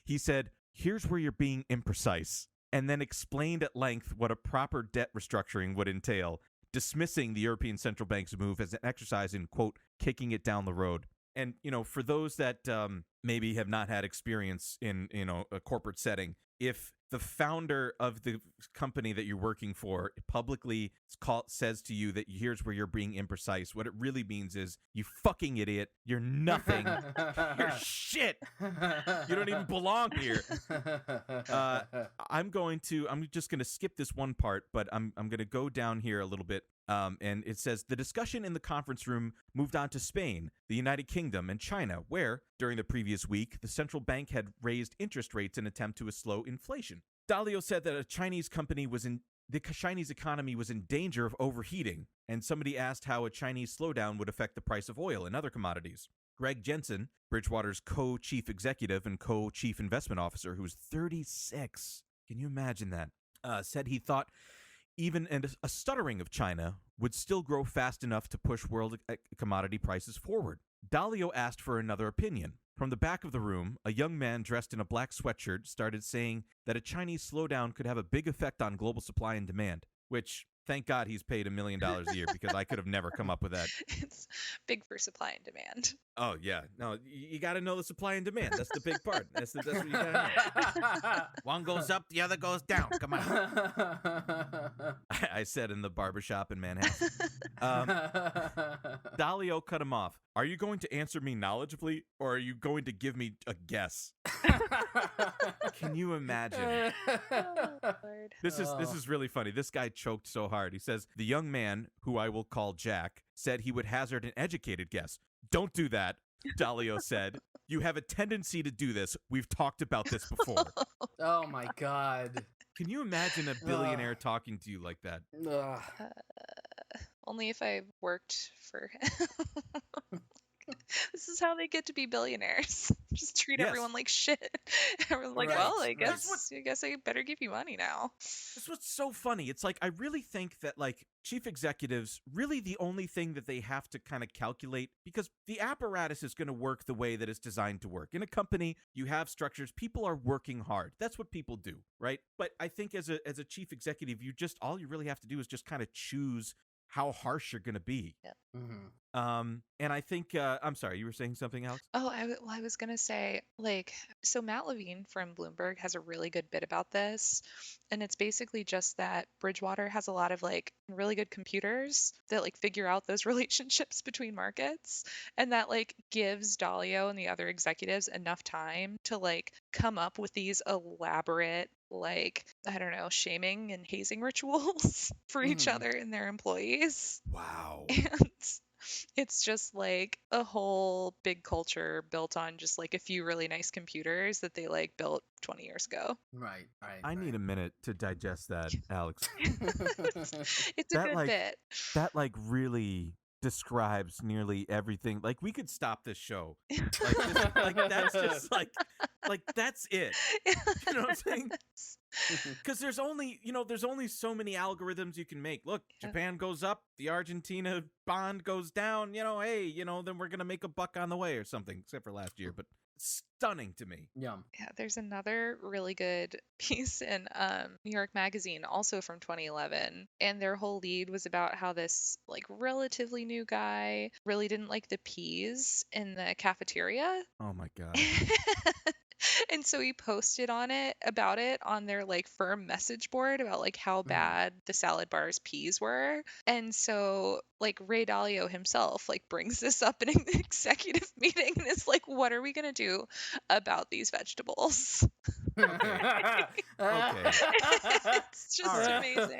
He said, "Here's where you're being imprecise," and then explained at length what a proper debt restructuring would entail, dismissing the European Central Bank's move as an exercise in, quote, kicking it down the road. And, for those that maybe have not had experience in, a corporate setting, if the founder of the company that you're working for publicly says to you that here's where you're being imprecise, what it really means is, you fucking idiot, you're nothing, you're shit, you don't even belong here. I'm just going to skip this one part, but I'm going to go down here a little bit. And it says, the discussion in the conference room moved on to Spain, the United Kingdom, and China, where, during the previous week, the central bank had raised interest rates in an attempt to slow inflation. Dalio said that the Chinese economy was in danger of overheating, and somebody asked how a Chinese slowdown would affect the price of oil and other commodities. Greg Jensen, Bridgewater's co-chief executive and co-chief investment officer, who's 36, can you imagine that, said he thought even a stuttering of China would still grow fast enough to push world commodity prices forward. Dalio asked for another opinion. From the back of the room, a young man dressed in a black sweatshirt started saying that a Chinese slowdown could have a big effect on global supply and demand, which, thank God he's paid $1 million a year, because I could have never come up with that. It's big for supply and demand. Oh, yeah. No, you got to know the supply and demand. That's the big part. That's what you got to know. One goes up, the other goes down. Come on. I said in the barbershop in Manhattan. Dalio cut him off. Are you going to answer me knowledgeably, or are you going to give me a guess? Can you imagine? Lord. This is really funny. This guy choked so hard. He says, the young man, who I will call Jack, said he would hazard an educated guess. Don't do that, Dalio said. You have a tendency to do this. We've talked about this before. Oh my God. Can you imagine a billionaire talking to you like that? Only if I worked for him. This is how they get to be billionaires. Just treat everyone like shit. Everyone's like, Right, well, I right. guess I better give you money now. That's what's so funny. It's like, I really think that, like, chief executives, really the only thing that they have to kind of calculate, because the apparatus is going to work the way that it's designed to work. In a company, you have structures. People are working hard. That's what people do, right? But I think as a chief executive, all you really have to do is just kind of choose how harsh you're going to be. Yeah. Mm-hmm. And I think, I'm sorry, you were saying something, Alex? Oh, I was going to say, so Matt Levine from Bloomberg has a really good bit about this. And it's basically just that Bridgewater has a lot of really good computers that figure out those relationships between markets. And that gives Dalio and the other executives enough time to come up with these elaborate, I don't know, shaming and hazing rituals for each other and their employees. Wow. And it's just a whole big culture built on just a few really nice computers that they built 20 years ago. Right. I need a minute to digest that, Alex. It's a good bit. That really describes nearly everything. We could stop this show. That's just that's it. You know what I'm saying? Because there's only so many algorithms you can make. Look, Japan goes up, the Argentina bond goes down, hey, then we're going to make a buck on the way or something, except for last year. But stunning to me. Yum. Yeah, there's another really good piece in New York Magazine, also from 2011, and their whole lead was about how this relatively new guy really didn't like the peas in the cafeteria. Oh my God. And so he posted about it on their firm message board about how bad the salad bar's peas were. And so Ray Dalio himself brings this up in an executive meeting and is what are we gonna do about these vegetables? Okay. It's just amazing.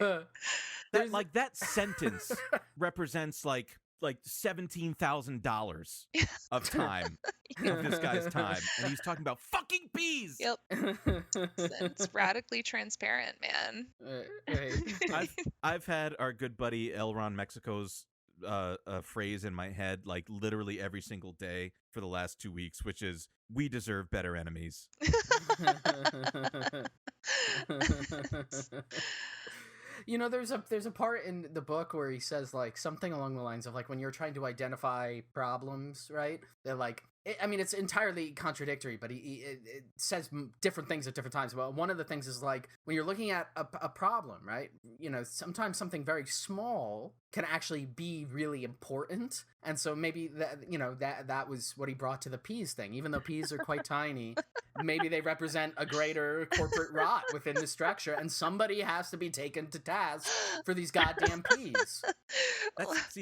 That sentence represents $17,000 of time of this guy's time, and he's talking about fucking bees. Yep. It's radically transparent, man. I've had our good buddy Elron Mexico's phrase in my head literally every single day for the last 2 weeks, which is, we deserve better enemies. You know, there's a part in the book where he says like something along the lines of like when you're trying to identify problems, right? They're like, I mean, it's entirely contradictory, but it says different things at different times. Well, one of the things is like when you're looking at a problem, right? You know, sometimes something very small can actually be really important, and so maybe that was what he brought to the peas thing. Even though peas are quite tiny, maybe they represent a greater corporate rot within the structure, and somebody has to be taken to task for these goddamn peas.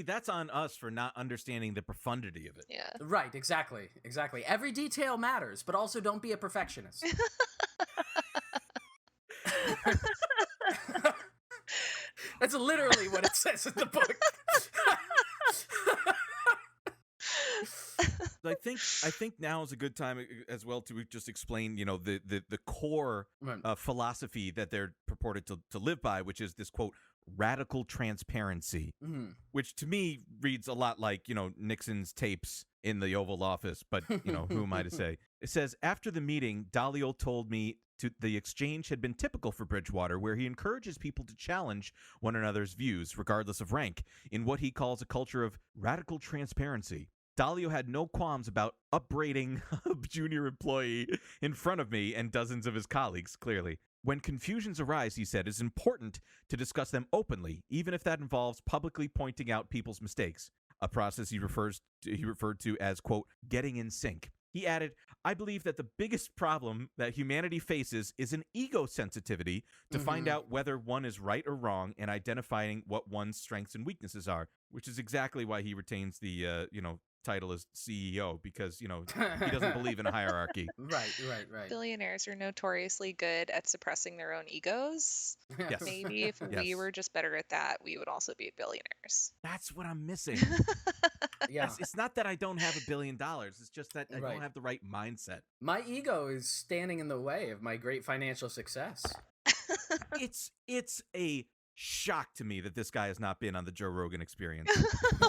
That's on us for not understanding the profundity of it. Yeah. Right, exactly. Every detail matters, but also don't be a perfectionist. That's literally what it says in the book. I think now is a good time as well to just explain, you know, the core philosophy that they're purported to live by, which is this quote radical transparency, which to me reads a lot like, you know, Nixon's tapes in the Oval Office, but you know, who am I to say? It says, after the meeting, Dalio told me the exchange had been typical for Bridgewater, where he encourages people to challenge one another's views, regardless of rank, in what he calls a culture of radical transparency. Dalio had no qualms about upbraiding a junior employee in front of me and dozens of his colleagues, clearly. When confusions arise, he said, it's important to discuss them openly, even if that involves publicly pointing out people's mistakes, a process he referred to as, quote, getting in sync. He added, I believe that the biggest problem that humanity faces is an ego sensitivity to find out whether one is right or wrong and identifying what one's strengths and weaknesses are, which is exactly why he retains the, title as CEO, because, you know, he doesn't believe in a hierarchy. Right. Billionaires are notoriously good at suppressing their own egos. Yes. Maybe if we were just better at that, we would also be billionaires. That's what I'm missing. Yeah. It's not that I don't have $1 billion. It's just that I don't have the right mindset. My ego is standing in the way of my great financial success. It's a shock to me that this guy has not been on the Joe Rogan Experience.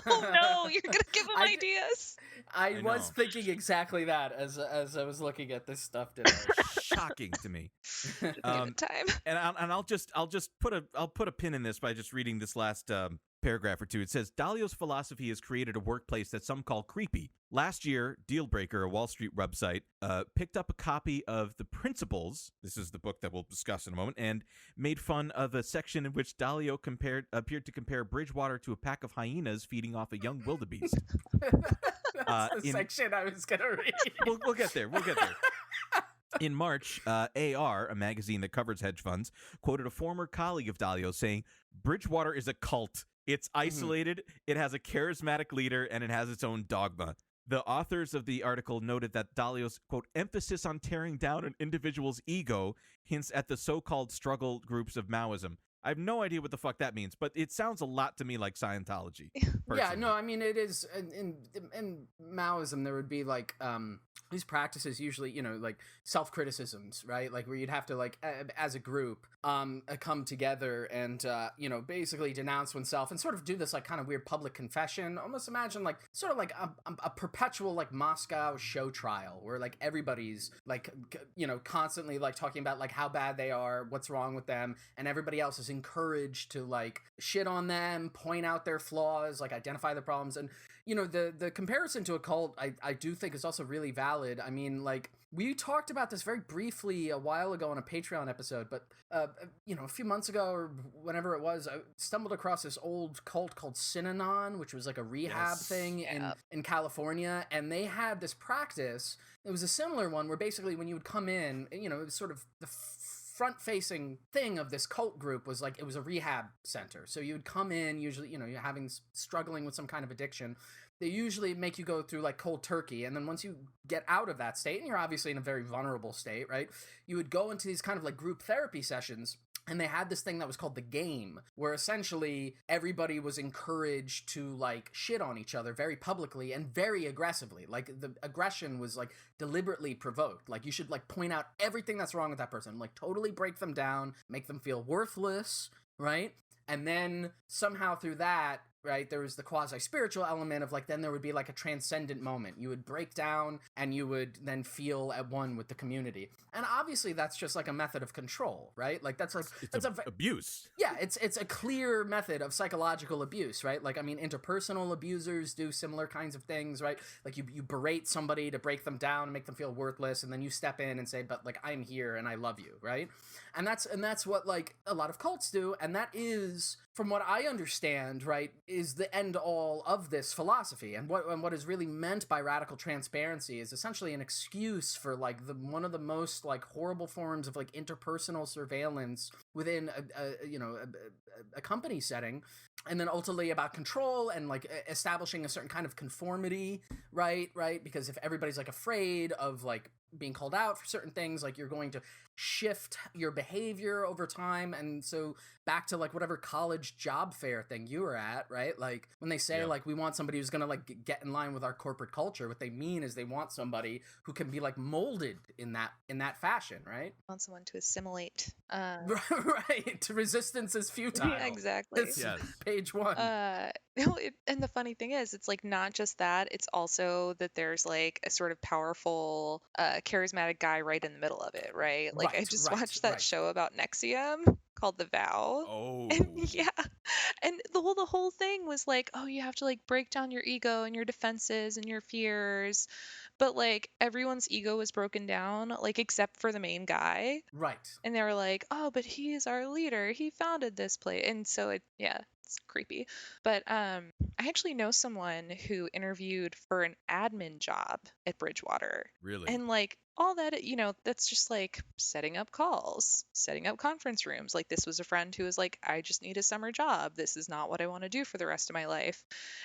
Oh no, you're gonna give him ideas. I was thinking exactly that as I was looking at this stuff today. Shocking to me. Just give it time. And I'll just put a pin in this by just reading this last paragraph or two. It says, Dalio's philosophy has created a workplace that some call creepy. Last year, Dealbreaker, a Wall Street website, picked up a copy of The Principles, this is the book that we'll discuss in a moment, and made fun of a section in which Dalio appeared to compare Bridgewater to a pack of hyenas feeding off a young wildebeest. That's the section I was going to read. We'll get there. In March, AR, a magazine that covers hedge funds, quoted a former colleague of Dalio saying, Bridgewater is a cult. It's isolated, it has a charismatic leader, and it has its own dogma. The authors of the article noted that Dalio's, quote, emphasis on tearing down an individual's ego hints at the so-called struggle groups of Maoism. I have no idea what the fuck that means, but it sounds a lot to me like Scientology. Yeah, no, I mean, it is, in Maoism, there would be, like, these practices usually, you know, like, self-criticisms, right? Like, where you'd have to, like, as a group, come together and, basically denounce oneself and sort of do this, like, kind of weird public confession. Almost imagine, like, sort of like a perpetual, like, Moscow show trial where, like, everybody's, like, constantly, like, talking about, like, how bad they are, what's wrong with them, and everybody else is encouraged to, like, shit on them, point out their flaws, like, identify the problems. And, you know, the comparison to a cult, I do think is also really valid. I mean, like, we talked about this very briefly a while ago on a Patreon episode, but, a few months ago or whenever it was, I stumbled across this old cult called Synanon, which was like a rehab thing in California. And they had this practice. It was a similar one where basically when you would come in, you know, it was sort of the front-facing thing of this cult group was like, it was a rehab center. So you would come in, usually, you know, you're struggling with some kind of addiction. They usually make you go through like cold turkey. And then once you get out of that state, and you're obviously in a very vulnerable state, right? You would go into these kind of like group therapy sessions. And they had this thing that was called the game, where essentially everybody was encouraged to like shit on each other very publicly and very aggressively. Like the aggression was like deliberately provoked. Like you should like point out everything that's wrong with that person, like totally break them down, make them feel worthless, right? And then somehow through that, right? There was the quasi-spiritual element of like, then there would be like a transcendent moment. You would break down and you would then feel at one with the community. And obviously that's just like a method of control, right? Like that's like, It's abuse. yeah, it's a clear method of psychological abuse, right? Like, I mean, interpersonal abusers do similar kinds of things, right? Like you berate somebody to break them down and make them feel worthless, and then you step in and say, but like, I'm here and I love you, right? And that's what like a lot of cults do, and that is, from what I understand, right, is the end all of this philosophy. And what is really meant by radical transparency is essentially an excuse for like one of the most like horrible forms of like interpersonal surveillance within a company setting, and then ultimately about control and like establishing a certain kind of conformity, right? Because if everybody's like afraid of like being called out for certain things, like you're going to shift your behavior over time. And so back to like whatever college job fair thing you were at, right? Like when they say like we want somebody who's gonna like get in line with our corporate culture, what they mean is they want somebody who can be like molded in that fashion, right? Want someone to assimilate. Right. Resistance is futile. Yeah, exactly. It's page 1. No, and the funny thing is, it's like not just that, it's also that there's like a sort of powerful, charismatic guy right in the middle of it, right? Like I just watched that show about Nexium called The Vow. Oh. And yeah. And the whole thing was like, oh, you have to like break down your ego and your defenses and your fears. But like everyone's ego was broken down, like except for the main guy. Right. And they were like, oh, but he's our leader. He founded this place. And so it's creepy. But I actually know someone who interviewed for an admin job at Bridgewater. Really? And like all that, that's just like setting up calls, setting up conference rooms. Like this was a friend who was like, I just need a summer job. This is not what I want to do for the rest of my life.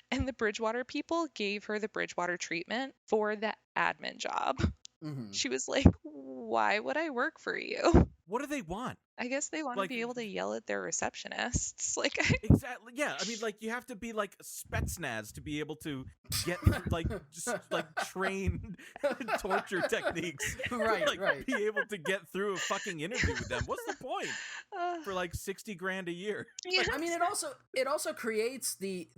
And the Bridgewater people gave her the Bridgewater treatment for the admin job. Mm-hmm. She was like, why would I work for you? What do they want? I guess they want Like- to be able to yell at their receptionists. Like, Exactly. Yeah. I mean, like you have to be like Spetsnaz to be able to get like just like trained torture techniques. Right, like right. be able to get through a fucking interview with them. What's the point for like $60,000 a year? yeah. I mean, it also creates the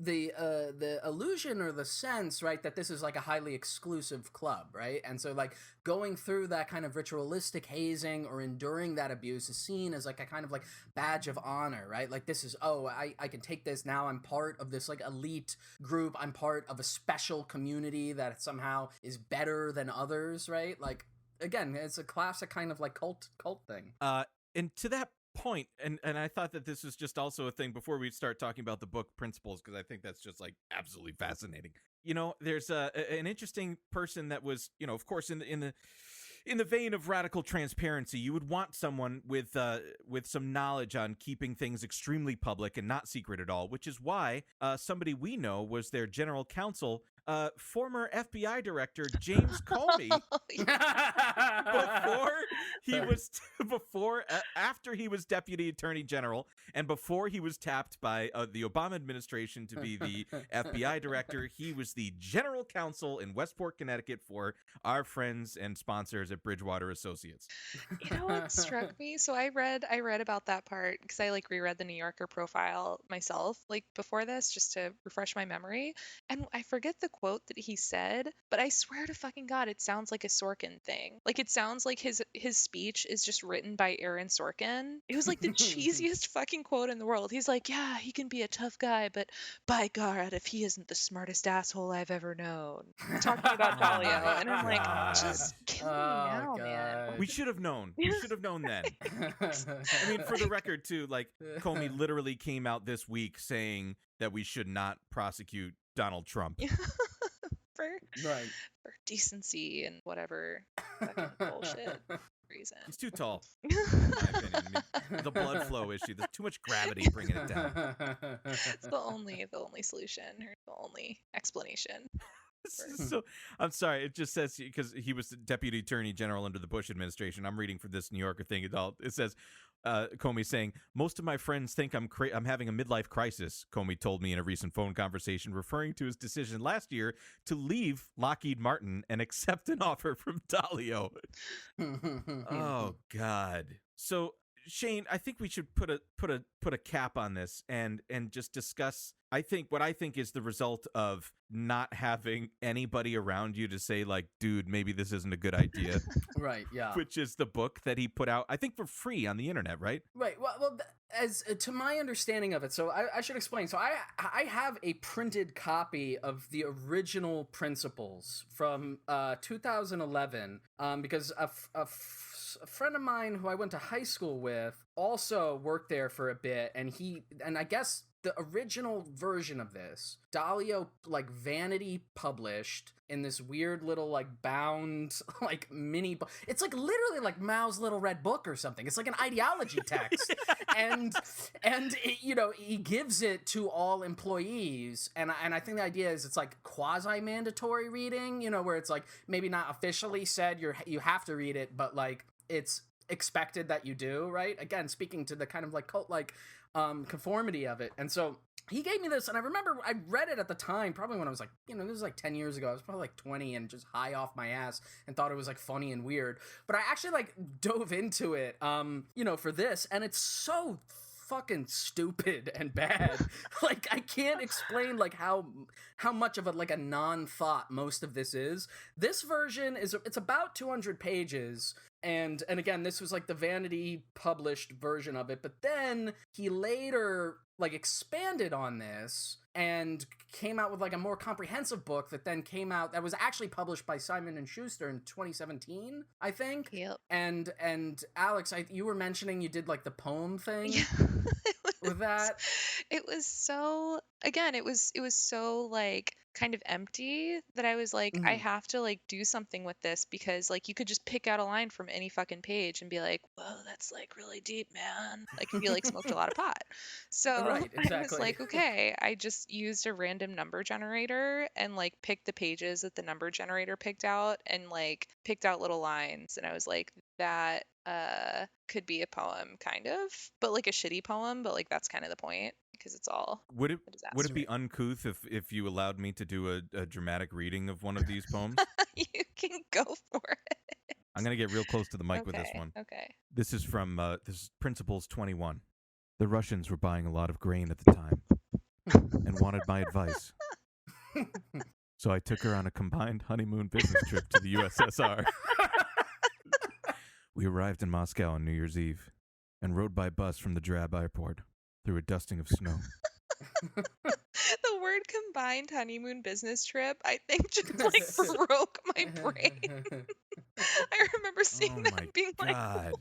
illusion or the sense, right, that this is like a highly exclusive club, right? And so like going through that kind of ritualistic hazing or enduring that abuse is seen as like a kind of like badge of honor, right? Like this is, I can take this now. I'm part of this like elite group. I'm part of a special community that somehow is better than others, right? Like again, it's a classic kind of like cult thing. And to that point, and I thought that this was just also a thing before we start talking about the book principles, because I think that's just like absolutely fascinating. There's an interesting person that was, of course, in the vein of radical transparency, you would want someone with some knowledge on keeping things extremely public and not secret at all, which is why somebody we know was their general counsel, former FBI director James Comey. After he was deputy attorney general and before he was tapped by the Obama administration to be the FBI director, he was the general counsel in Westport, Connecticut for our friends and sponsors at Bridgewater Associates. You know what struck me? So I read about that part because I like reread the New Yorker profile myself like before this just to refresh my memory, and I forget the quote that he said, but I swear to fucking God, it sounds like a Sorkin thing. Like it sounds like his speech is just written by Aaron Sorkin. It was like the cheesiest fucking quote in the world. He's like, yeah, he can be a tough guy, but by God, if he isn't the smartest asshole I've ever known. Talking about Dalio, and I'm like, just kill me now, man. We should have known. We should have known then. I mean, for the record, too, like Comey literally came out this week saying that we should not prosecute Donald Trump. For decency and whatever fucking bullshit reason. He's too tall, in my opinion. I mean, the blood flow issue. There's too much gravity bringing it down. It's the only solution or the only explanation. So I'm sorry. It just says because he was the deputy attorney general under the Bush administration. I'm reading from this New Yorker thing. It says Comey saying, most of my friends think I'm having a midlife crisis, Comey told me in a recent phone conversation, referring to his decision last year to leave Lockheed Martin and accept an offer from Dalio. Oh, God. So Shane, I think we should put a cap on this and just discuss. I think what I think is the result of not having anybody around you to say like, dude, maybe this isn't a good idea. Right. Yeah. Which is the book that he put out, I think, for free on the internet, right? Right. Well, as to my understanding of it, so I should explain. So I have a printed copy of the original principles from 2011, because a friend of mine who I went to high school with also worked there for a bit, and I guess the original version of this, Dalio, like, vanity published in this weird little, like, bound, like, mini book. It's like literally like Mao's Little Red Book or something. It's like an ideology text. and it, he gives it to all employees. And I think the idea is it's like quasi-mandatory reading, where it's like maybe not officially said you have to read it, but like it's expected that you do, right? Again, speaking to the kind of like cult-like conformity of it. And so he gave me this, and I remember I read it at the time, probably when I was like, this was like 10 years ago. I was probably like 20 and just high off my ass and thought it was like funny and weird. But I actually like dove into it, for this, and it's so fucking stupid and bad. Like, I can't explain like how much of a non-thought most of this is. This version it's about 200 pages. And again, this was like the vanity published version of it, but then he later like expanded on this and came out with like a more comprehensive book that then came out, that was actually published by Simon & Schuster in 2017, I think. Yep. And Alex, you were mentioning you did like the poem thing. Yeah. With that. It was so, again, it was so like kind of empty that I was like, I have to like do something with this, because like you could just pick out a line from any fucking page and be like, whoa, that's like really deep, man. Like if you like smoked a lot of pot. So right, exactly. I was like, okay, I just used a random number generator and like picked the pages that the number generator picked out and like picked out little lines. And I was like, that could be a poem, kind of, but like a shitty poem, but like that's kind of the point, because it's all would it be uncouth if you allowed me to do a dramatic reading of one of these poems? You can go for it. I'm gonna get real close to the mic with this one. Okay. This is from this is Principles 21. The Russians were buying a lot of grain at the time and wanted my advice. So I took her on a combined honeymoon business trip to the USSR. We arrived in Moscow on New Year's Eve and rode by bus from the drab airport through a dusting of snow. The word combined honeymoon business trip, I think, just like broke my brain. I remember seeing that and being like, what?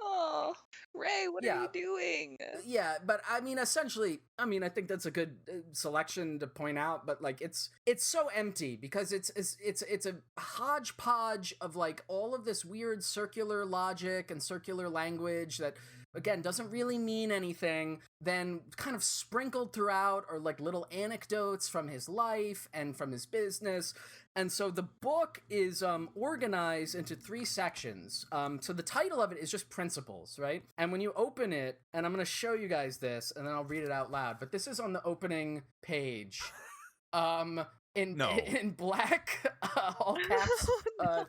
Oh, Ray, what are you doing? Yeah, but I mean, essentially, I think that's a good selection to point out, but like it's so empty because it's a hodgepodge of like all of this weird circular logic and circular language that, again, doesn't really mean anything, then kind of sprinkled throughout are like little anecdotes from his life and from his business. And so the book is organized into 3 sections. So the title of it is just Principles, right? And when you open it, and I'm going to show you guys this, and then I'll read it out loud, but this is on the opening page. In black, all caps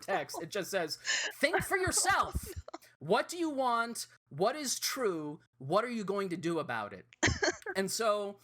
text, it just says, "Think for yourself. What do you want? What is true? What are you going to do about it?" And so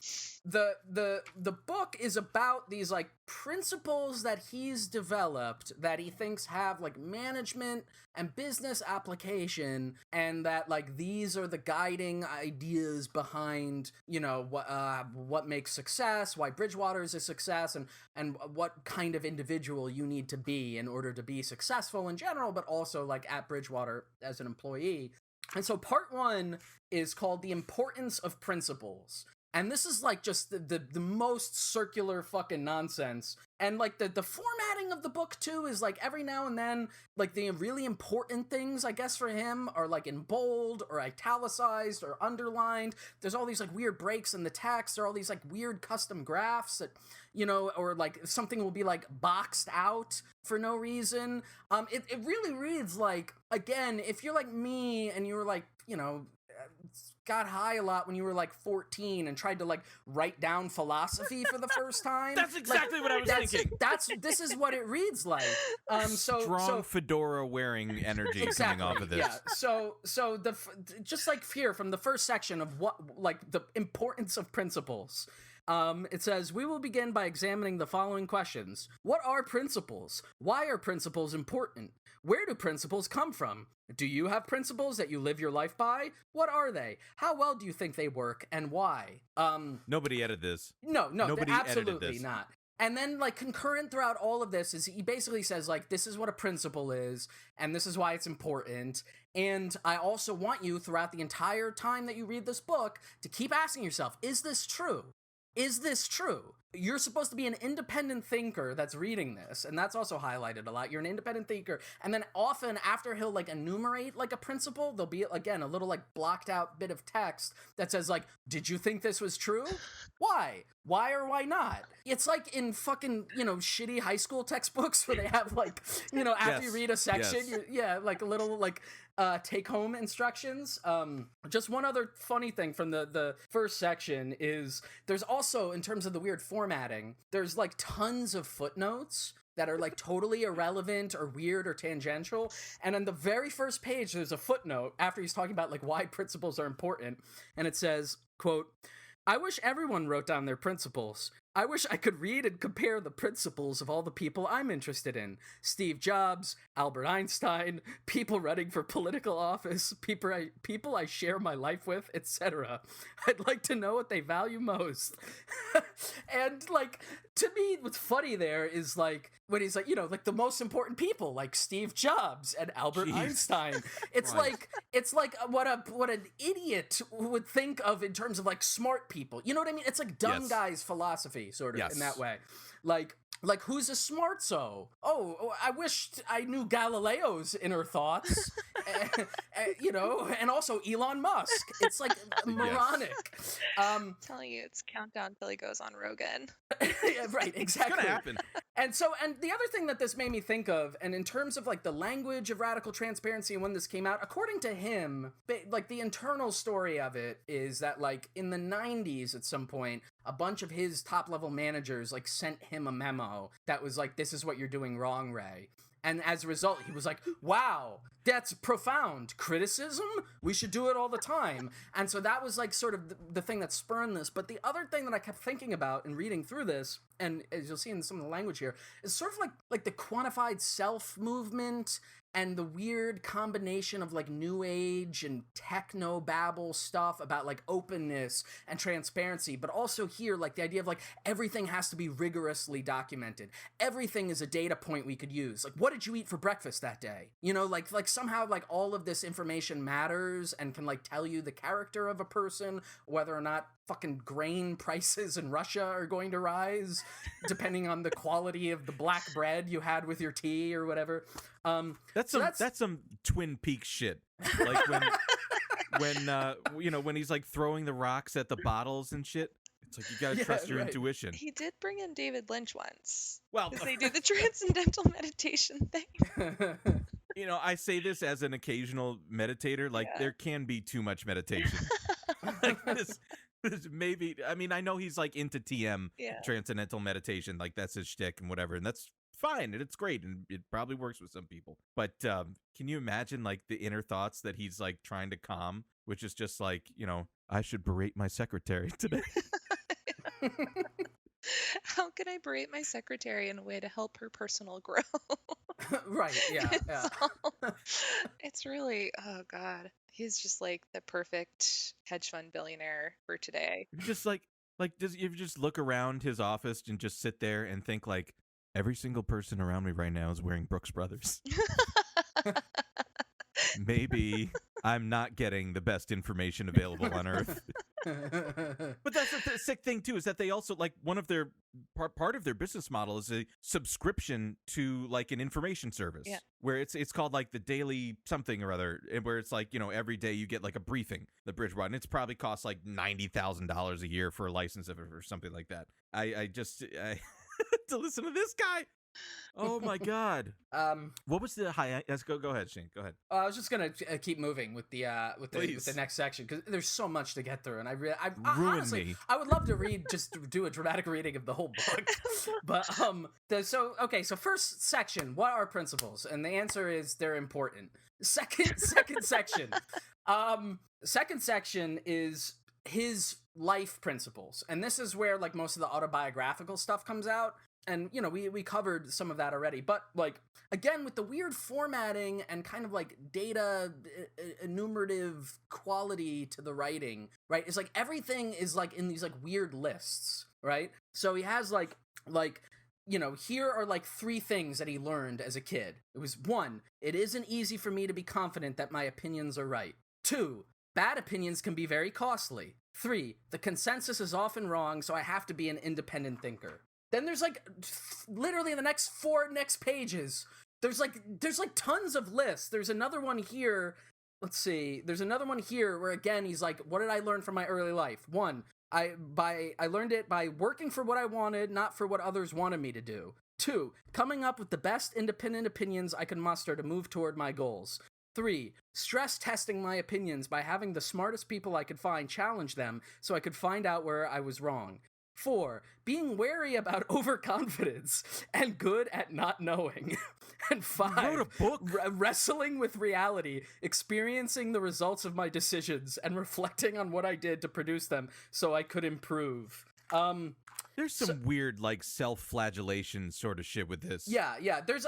the book is about these like principles that he's developed that he thinks have like management and business application, and that like these are the guiding ideas behind, what makes success, why Bridgewater is a success, and what kind of individual you need to be in order to be successful in general, but also like at Bridgewater as an employee. And so part 1 is called The Importance of Principles. And this is like just the most circular fucking nonsense. And like the formatting of the book too is like every now and then, like the really important things, I guess, for him are like in bold or italicized or underlined. There's all these like weird breaks in the text. There are all these like weird custom graphs that, or like something will be like boxed out for no reason. It really reads like, again, if you're like me and you're like, got high a lot when you were like 14 and tried to like write down philosophy for the first time. That's exactly what I was thinking. This is what it reads like. Strong fedora wearing energy coming off of this. Yeah. So just like here from the first section of what like the importance of principles. It says, we will begin by examining the following questions. What are principles? Why are principles important? Where do principles come from? Do you have principles that you live your life by? What are they? How well do you think they work, and why? Nobody edited this. No, Nobody absolutely edited this. not. And then, like, concurrent throughout all of this is he basically says, like, this is what a principle is, and this is why it's important. And I also want you, throughout the entire time that you read this book, to keep asking yourself, is this true? Is this true? You're supposed to be an independent thinker that's reading this, and that's also highlighted a lot. You're an independent thinker, and then often after he'll like enumerate like a principle, there'll be again a little like blocked out bit of text that says like, did you think this was true? Why or why not? It's like in fucking, shitty high school textbooks where they have like, after you read a section, like a little like take home instructions. Just one other funny thing from the first section is there's also, in terms of the weird formatting, there's like tons of footnotes that are like totally irrelevant or weird or tangential. And on the very first page, there's a footnote after he's talking about like why principles are important. And it says, quote, I wish everyone wrote down their principles. I wish I could read and compare the principles of all the people I'm interested in. Steve Jobs, Albert Einstein, people running for political office, people I share my life with, etc. I'd like to know what they value most. And, like, to me, what's funny there is, like, when he's like, like the most important people, like Steve Jobs and Albert Einstein. It's like what an idiot would think of in terms of, like, smart people. You know what I mean? It's like dumb guys' philosophy, sort of, in that way. Like who's a smartso? Oh, I wished I knew Galileo's inner thoughts, and also Elon Musk. It's like moronic. I'm telling you, it's countdown till he goes on Rogan. Yeah, right, exactly. It's gonna happen. And the other thing that this made me think of, and in terms of like the language of radical transparency and when this came out, according to him, like the internal story of it is that like in the 90s at some point, a bunch of his top level managers like sent him a memo that was like, this is what you're doing wrong, Ray. And as a result, he was like, wow, that's profound. Criticism? We should do it all the time. And so that was like sort of the thing that spurned this. But the other thing that I kept thinking about in reading through this, and as you'll see in some of the language here, is sort of like the quantified self movement and the weird combination of like new age and techno babble stuff about like openness and transparency, but also here like the idea of like everything has to be rigorously documented. Everything is a data point we could use. Like, what did you eat for breakfast that day? Like somehow like all of this information matters and can like tell you the character of a person, whether or not fucking grain prices in Russia are going to rise depending on the quality of the black bread you had with your tea or whatever. That's some Twin Peaks shit. Like when he's like throwing the rocks at the bottles and shit. It's like you gotta trust your intuition. He did bring in David Lynch once. Well, because they do the transcendental meditation thing. I say this as an occasional meditator. Like there can be too much meditation. Like this maybe. I mean, I know he's like into TM, transcendental meditation. Like that's his shtick and whatever, and that's fine and it's great and it probably works with some people. But can you imagine like the inner thoughts that he's like trying to calm, which is just like, I should berate my secretary today. How can I berate my secretary in a way to help her personal growth? Right, yeah. It's really, oh God. He's just like the perfect hedge fund billionaire for today. Just like does you just look around his office and just sit there and think like, every single person around me right now is wearing Brooks Brothers. Maybe I'm not getting the best information available on Earth. But that's the sick thing too, is that they also like one of their part of their business model is a subscription to like an information service where it's called like the daily something or other, where it's like, every day you get like a briefing, the Bridgewater, and it's probably costs like $90,000 a year for a license of it or something like that. I to listen to this guy. Oh my God. What was the high? Let's go ahead, Shane. Go ahead. I was just gonna keep moving with the Please. next section because there's so much to get through, and I Ruin honestly me. I would love to do a dramatic reading of the whole book, but so first section, what are principles? And the answer is they're important. Second section, second section is his life principles, and this is where like most of the autobiographical stuff comes out. And, you know, we covered some of that already. But, like, again, with the weird formatting and kind of, like, data enumerative quality to the writing, right? It's like everything is, like, in these, like, weird lists, right? So he has, like, you know, here are, like, 3 things that he learned as a kid. It was 1, it isn't easy for me to be confident that my opinions are right. 2, bad opinions can be very costly. 3, the consensus is often wrong, so I have to be an independent thinker. Then there's like literally in the next 4 pages, there's like tons of lists. There's another one here. Let's see. There's another one here where again he's like, what did I learn from my early life? 1, I learned it by working for what I wanted, not for what others wanted me to do. 2, coming up with the best independent opinions I can muster to move toward my goals. 3, stress testing my opinions by having the smartest people I could find challenge them so I could find out where I was wrong. 4, being wary about overconfidence and good at not knowing. And 5, You wrote a book? Wrestling with reality, experiencing the results of my decisions, and reflecting on what I did to produce them so I could improve. There's some weird, like, self-flagellation sort of shit with this. Yeah. There's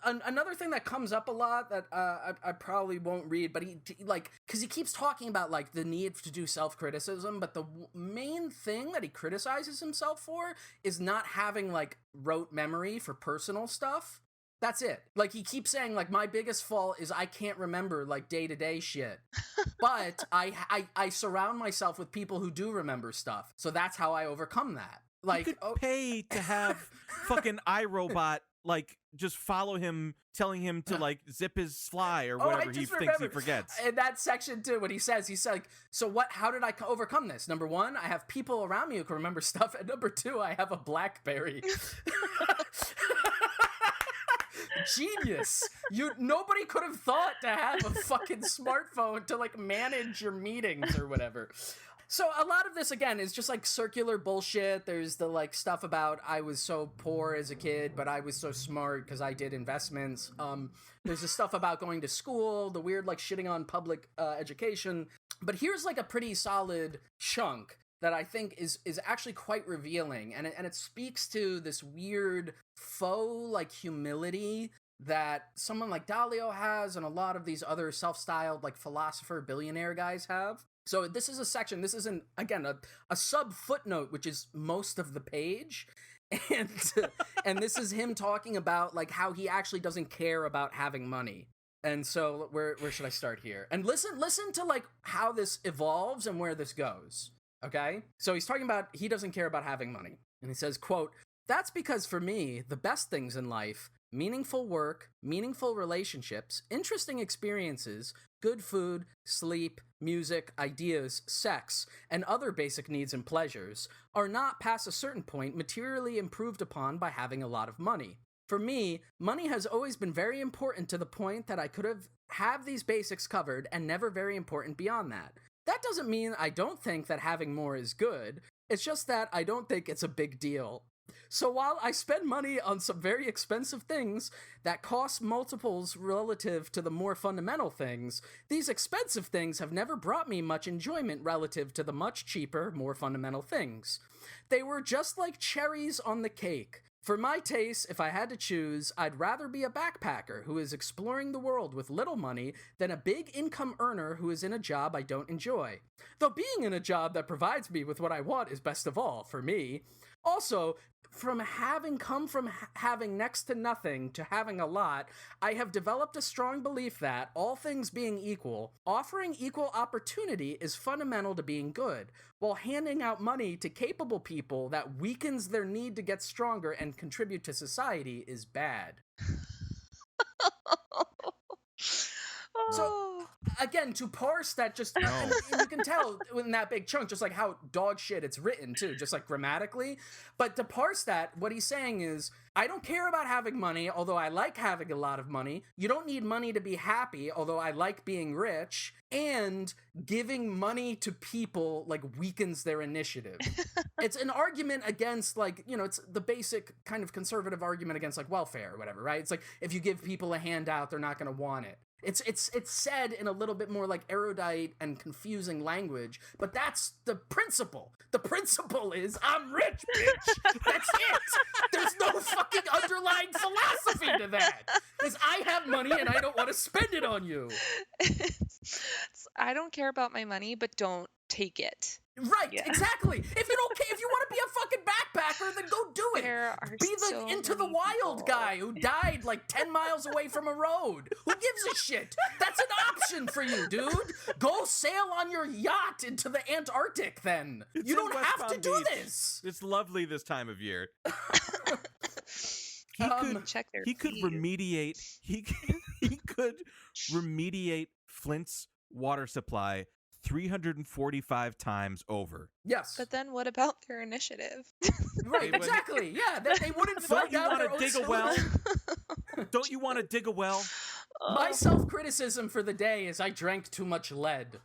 another thing that comes up a lot that I probably won't read, but he like, because he keeps talking about like the need to do self-criticism, but the main thing that he criticizes himself for is not having like rote memory for personal stuff. That's it. Like, he keeps saying, like, my biggest fault is I can't remember, like, day-to-day shit. But I surround myself with people who do remember stuff. So that's how I overcome that. Like, you could pay to have fucking iRobot, like, just follow him, telling him to, like, zip his fly or whatever he thinks he forgets. In that section, too, what he says, he's like, so how did I overcome this? Number 1, I have people around me who can remember stuff. And number 2, I have a BlackBerry. Genius. Nobody could have thought to have a fucking smartphone to like manage your meetings or whatever. So a lot of this again is just like circular bullshit. There's the like stuff about I was so poor as a kid, but I was so smart because I did investments. There's the stuff about going to school, the weird like shitting on public education. But here's like a pretty solid chunk that I think is actually quite revealing, and it speaks to this weird faux like humility that someone like Dalio has, and a lot of these other self-styled like philosopher billionaire guys have. So this is a section. This is again a sub footnote, which is most of the page, and this is him talking about like how he actually doesn't care about having money. And so where should I start here? And listen to like how this evolves and where this goes. Okay? So he's talking about he doesn't care about having money. And he says, quote, "That's because for me, the best things in life, meaningful work, meaningful relationships, interesting experiences, good food, sleep, music, ideas, sex, and other basic needs and pleasures, are not past a certain point materially improved upon by having a lot of money. For me, money has always been very important to the point that I could have these basics covered and never very important beyond that. That doesn't mean I don't think that having more is good. It's just that I don't think it's a big deal. So while I spend money on some very expensive things that cost multiples relative to the more fundamental things, these expensive things have never brought me much enjoyment relative to the much cheaper, more fundamental things. They were just like cherries on the cake. For my taste, if I had to choose, I'd rather be a backpacker who is exploring the world with little money than a big income earner who is in a job I don't enjoy. Though being in a job that provides me with what I want is best of all, for me. Also, from having next to nothing to having a lot, I have developed a strong belief that, all things being equal, offering equal opportunity is fundamental to being good, while handing out money to capable people that weakens their need to get stronger and contribute to society is bad." So, again, to parse that just, and you can tell in that big chunk, just like how dog shit it's written too, just like grammatically. But to parse that, what he's saying is, I don't care about having money, although I like having a lot of money. You don't need money to be happy, although I like being rich. And giving money to people like weakens their initiative. It's an argument against like, you know, it's the basic kind of conservative argument against like welfare or whatever, right? It's like if you give people a handout, they're not going to want it. It's said in a little bit more like erudite and confusing language, but that's the principle. The principle is I'm rich, bitch. That's it. There's no fucking underlying philosophy to that. Because I have money and I don't want to spend it on you. I don't care about my money, but don't take it. Right, exactly. If you don't care, if you want to be a fucking backpacker, then go do it. There are Be the so into the many wild people. guy who died like 10 miles away from a road. Who gives a shit? That's an option for you, dude. Go sail on your yacht into the Antarctic then. It's You in don't West have Palm to do Beach. this. It's lovely this time of year. Check their He could feed. remediate. He could remediate Flint's water supply 345 times over. Yes. But then what about their initiative? Right, They would- exactly. Yeah, they wouldn't Don't find you out want their to own dig a well? solution. Don't you want to dig a well? My self-criticism for the day is I drank too much lead.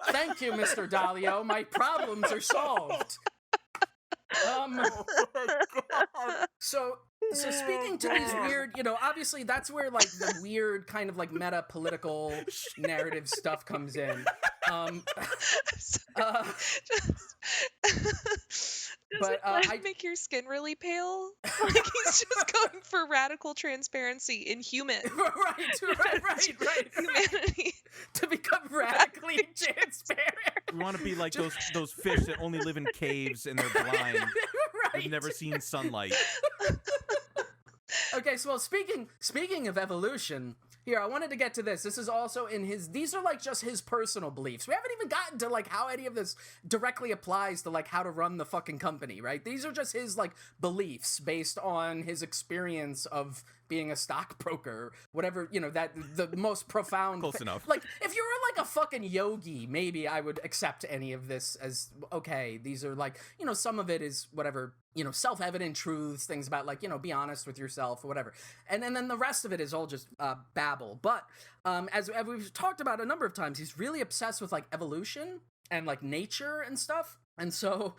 Thank you, Mr. Dalio. My problems are solved. So speaking to these weird, you know, obviously that's where like the weird kind of like meta political narrative stuff comes in. But, I make your skin really pale. Like he's just going for radical transparency in human right. humanity. To become radically transparent. We want to be like those fish that only live in caves and they're blind. Right. They've never seen sunlight. Okay, so well, speaking of evolution, here I wanted to get to this. This is also in his. These are like just his personal beliefs. We haven't even gotten to like how any of this directly applies to like how to run the fucking company, right? These are just his like beliefs based on his experience of being a stockbroker, whatever, you know, that the most profound. Close enough. Like if you were like a fucking yogi, maybe I would accept any of this as okay. These are like, you know, some of it is whatever, you know, self-evident truths, things about like, you know, be honest with yourself or whatever. And then the rest of it is all just babble. But as we've talked about a number of times, he's really obsessed with like evolution and like nature and stuff. And so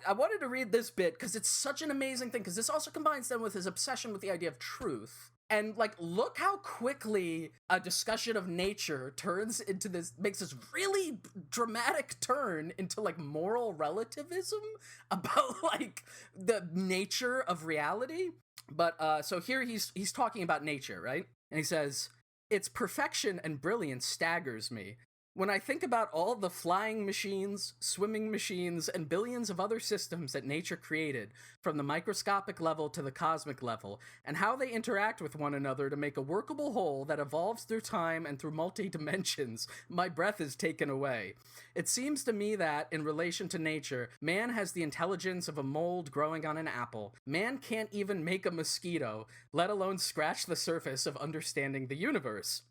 I wanted to read this bit because it's such an amazing thing, because this also combines then with his obsession with the idea of truth. And like, look how quickly a discussion of nature turns into this, makes this really dramatic turn into like moral relativism about like the nature of reality. But so here he's talking about nature, right? And he says, "Its perfection and brilliance staggers me. When I think about all the flying machines, swimming machines, and billions of other systems that nature created, from the microscopic level to the cosmic level, and how they interact with one another to make a workable whole that evolves through time and through multi-dimensions, my breath is taken away. It seems to me that, in relation to nature, man has the intelligence of a mold growing on an apple. Man can't even make a mosquito, let alone scratch the surface of understanding the universe.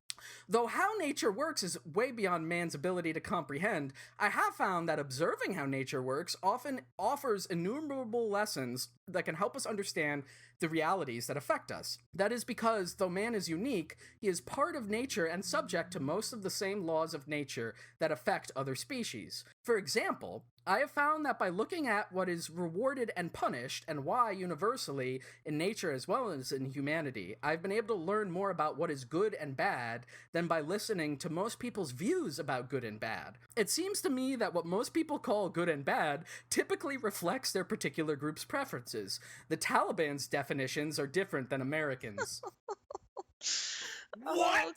Though how nature works is way beyond man's ability to comprehend, I have found that observing how nature works often offers innumerable lessons that can help us understand the realities that affect us. That is because, though man is unique, he is part of nature and subject to most of the same laws of nature that affect other species. For example, I have found that by looking at what is rewarded and punished, and why universally, in nature as well as in humanity, I've been able to learn more about what is good and bad than by listening to most people's views about good and bad. It seems to me that what most people call good and bad typically reflects their particular group's preferences. The Taliban's definitions are different than Americans." What?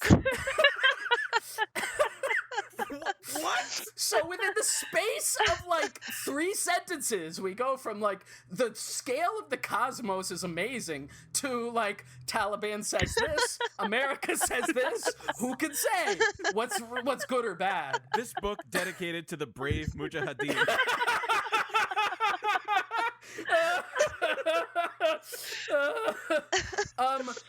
What? So within the space of like 3 sentences, we go from like the scale of the cosmos is amazing to like Taliban says this, America says this. Who can say what's good or bad? This book dedicated to the brave Mujahideen.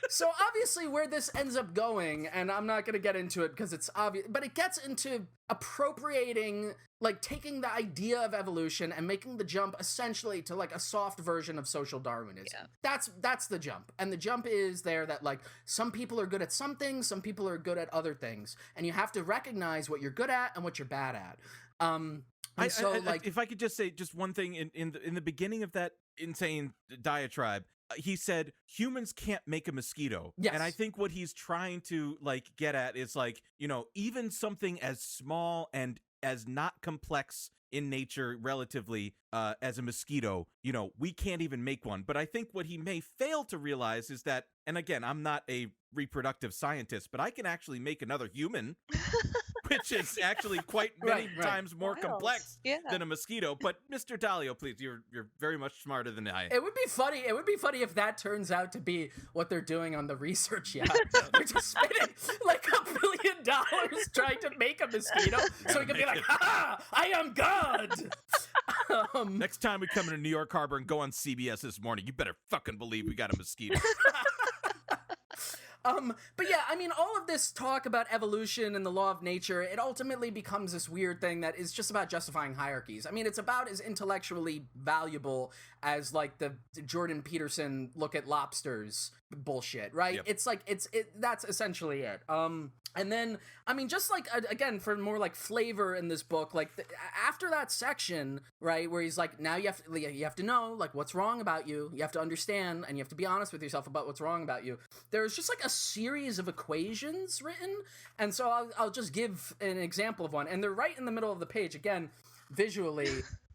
So obviously where this ends up going, and I'm not going to get into it because it's obvious, but it gets into appropriating, like taking the idea of evolution and making the jump essentially to like a soft version of social Darwinism. Yeah. That's the jump. And the jump is there that like some people are good at some things, some people are good at other things, and you have to recognize what you're good at and what you're bad at. If I could just say just one thing in the beginning of that insane diatribe, he said humans can't make a mosquito. Yes. And I think what he's trying to like get at is like, you know, even something as small and as not complex in nature relatively as a mosquito, you know, we can't even make one. But I think what he may fail to realize is that, and again, I'm not a reproductive scientist, but I can actually make another human, which is actually quite many times more complex than a mosquito. But Mr. Dalio, please, you're very much smarter than I am. It would be funny if that turns out to be what they're doing on the research yacht. They're just spending like $1 billion trying to make a mosquito so he can be like, ha! I am God! Next time we come into New York Harbor and go on CBS this morning, you better fucking believe we got a mosquito. But yeah, I mean, all of this talk about evolution and the law of nature, it ultimately becomes this weird thing that is just about justifying hierarchies. I mean, it's about as intellectually valuable as like the Jordan Peterson look at lobsters bullshit, right? Yep. It's like, that's essentially it. And then, I mean, just like, again, for more like flavor in this book, like after that section, right, where he's like, now you have to know, like, what's wrong about you. You have to understand, and you have to be honest with yourself about what's wrong about you. There's just like a series of equations written. And so I'll just give an example of one. And they're right in the middle of the page. Again, visually,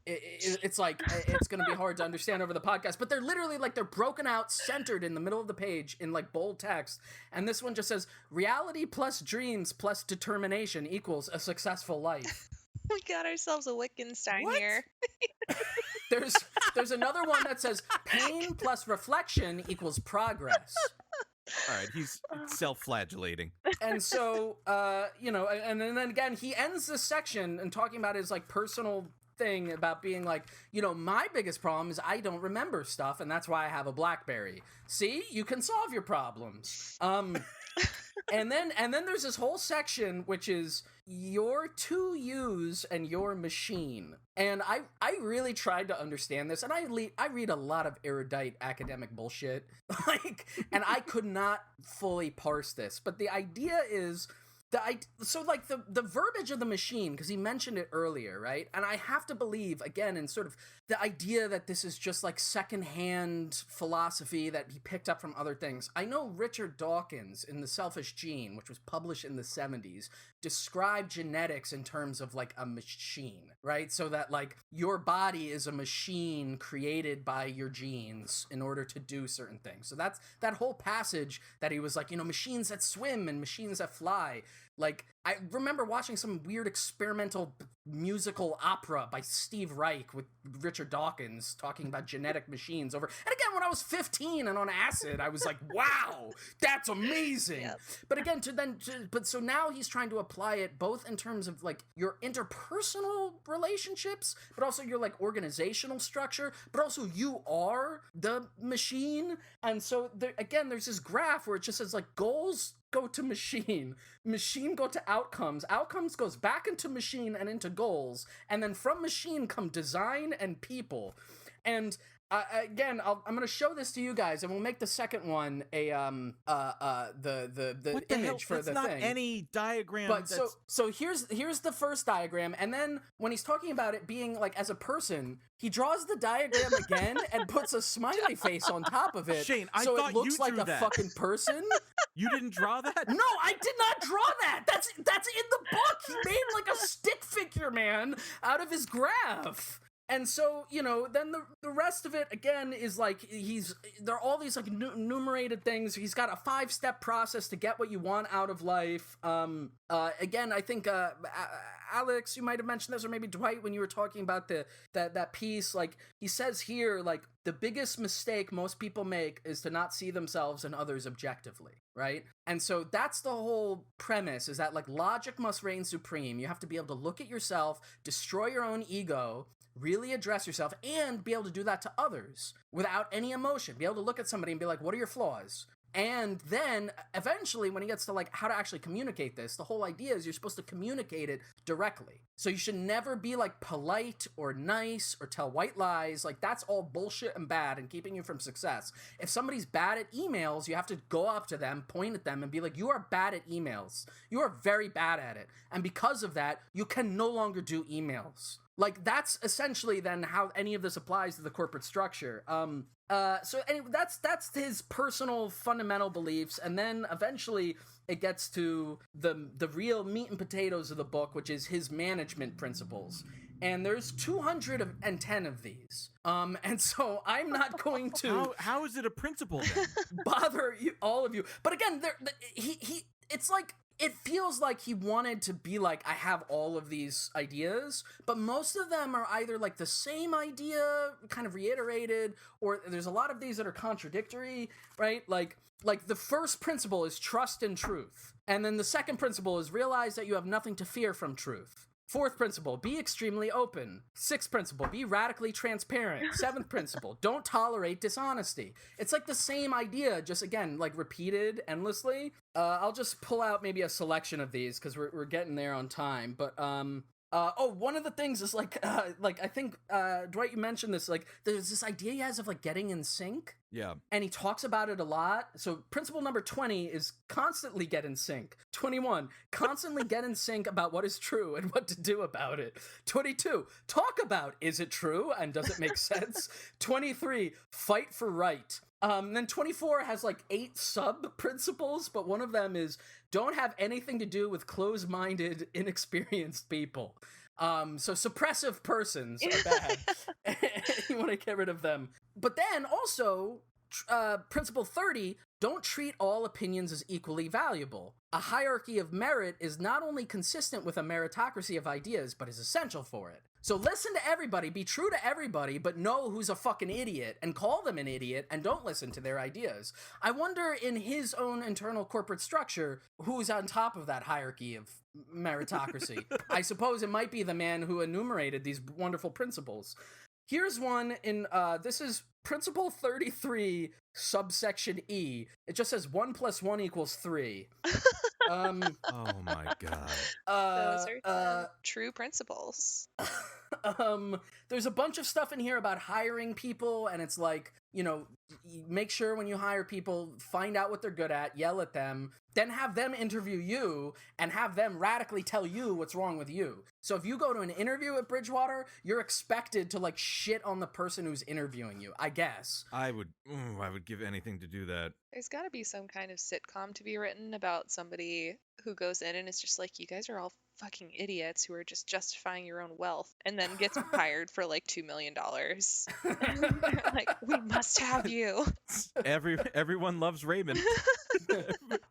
it's like, it's going to be hard to understand over the podcast, but they're literally like, they're broken out, centered in the middle of the page in like bold text. And this one just says, reality plus dreams plus determination equals a successful life. We got ourselves a Wittgenstein What? here. There's another one that says, pain plus reflection equals progress. All right, he's self-flagellating. And so, you know, and then again, he ends this section and talking about his like personal thing about being like, you know, my biggest problem is I don't remember stuff, and that's why I have a BlackBerry. See, you can solve your problems. And then there's this whole section which is your two U's and your machine. And I really tried to understand this, and I read a lot of erudite academic bullshit, like, and I could not fully parse this. But the idea is so like the verbiage of the machine, because he mentioned it earlier, right? And I have to believe, again, in sort of the idea that this is just like secondhand philosophy that he picked up from other things. I know Richard Dawkins in The Selfish Gene, which was published in the 70s, described genetics in terms of like a machine, right? So that like your body is a machine created by your genes in order to do certain things. So that's that whole passage that he was like, you know, machines that swim and machines that fly. Like, I remember watching some weird experimental musical opera by Steve Reich with Richard Dawkins talking about genetic machines over. And again, when I was 15 and on acid, I was like, wow, that's amazing. Yep. But again, so now he's trying to apply it both in terms of like your interpersonal relationships, but also your like organizational structure, but also you are the machine. And so again, there's this graph where it just says like goals go to machine go to outcomes goes back into machine and into goals, and then from machine come design and people. And again, I'm gonna show this to you guys, and we'll make the second one a the image for the thing. That's not any diagram. But so here's the first diagram, and then when he's talking about it being like as a person, he draws the diagram again and puts a smiley face on top of it. Shane, I so thought it looks you like drew a that. fucking person. You didn't draw that? No, I did not draw that. That's in the book. He made like a stick figure man out of his graph. And so, you know, then the rest of it, again, is like, there are all these, like, enumerated things. He's got a 5-step process to get what you want out of life. Again, I think, Alex, you might have mentioned this, or maybe Dwight, when you were talking about that piece, like, he says here, like, the biggest mistake most people make is to not see themselves and others objectively, right? And so that's the whole premise, is that, like, logic must reign supreme. You have to be able to look at yourself, destroy your own ego, really address yourself, and be able to do that to others without any emotion. Be able to look at somebody and be like, what are your flaws? And then eventually when he gets to like how to actually communicate this, the whole idea is you're supposed to communicate it directly. So you should never be like polite or nice or tell white lies. Like that's all bullshit and bad and keeping you from success. If somebody's bad at emails, you have to go up to them, point at them and be like, you are bad at emails. You are very bad at it. And because of that, you can no longer do emails. Like that's essentially then how any of this applies to the corporate structure. So anyway, that's his personal fundamental beliefs, and then eventually it gets to the real meat and potatoes of the book, which is his management principles. And there's 210 of these. And so I'm not going to How is it a principle then? bother you, all of you. But again, it's like, it feels like he wanted to be like, I have all of these ideas, but most of them are either like the same idea, kind of reiterated, or there's a lot of these that are contradictory, right? Like the first principle is trust in truth. And then the second principle is realize that you have nothing to fear from truth. Fourth principle, be extremely open. Sixth principle, be radically transparent. Seventh principle, don't tolerate dishonesty. It's like the same idea, just again, like repeated endlessly. I'll just pull out maybe a selection of these because we're getting there on time. But one of the things is like I think Dwight, you mentioned this. Like, there's this idea he has of like getting in sync. Yeah. And he talks about it a lot. So principle number 20 is constantly get in sync. 21, constantly get in sync about what is true and what to do about it. 22, talk about is it true and does it make sense? 23, fight for right. Then 24 has like 8 sub-principles, but one of them is don't have anything to do with closed-minded, inexperienced people. So suppressive persons are bad. You want to get rid of them. But then also, principle 30, don't treat all opinions as equally valuable. A hierarchy of merit is not only consistent with a meritocracy of ideas, but is essential for it. So listen to everybody, be true to everybody, but know who's a fucking idiot, and call them an idiot, and don't listen to their ideas. I wonder, in his own internal corporate structure, who's on top of that hierarchy of meritocracy. I suppose it might be the man who enumerated these wonderful principles. Here's one in, this is principle 33, subsection E. It just says 1 + 1 = 3. Oh my god. Those are true principles. There's a bunch of stuff in here about hiring people, and it's like, you know, make sure when you hire people, find out what they're good at, yell at them, then have them interview you, and have them radically tell you what's wrong with you. So if you go to an interview at Bridgewater, you're expected to like shit on the person who's interviewing you, I guess. I would give anything to do that. There's got to be some kind of sitcom to be written about somebody who goes in and it's just like, you guys are all fucking idiots who are just justifying your own wealth, and then gets hired for like $2 million. Like, we must have you. Everyone loves Raymond.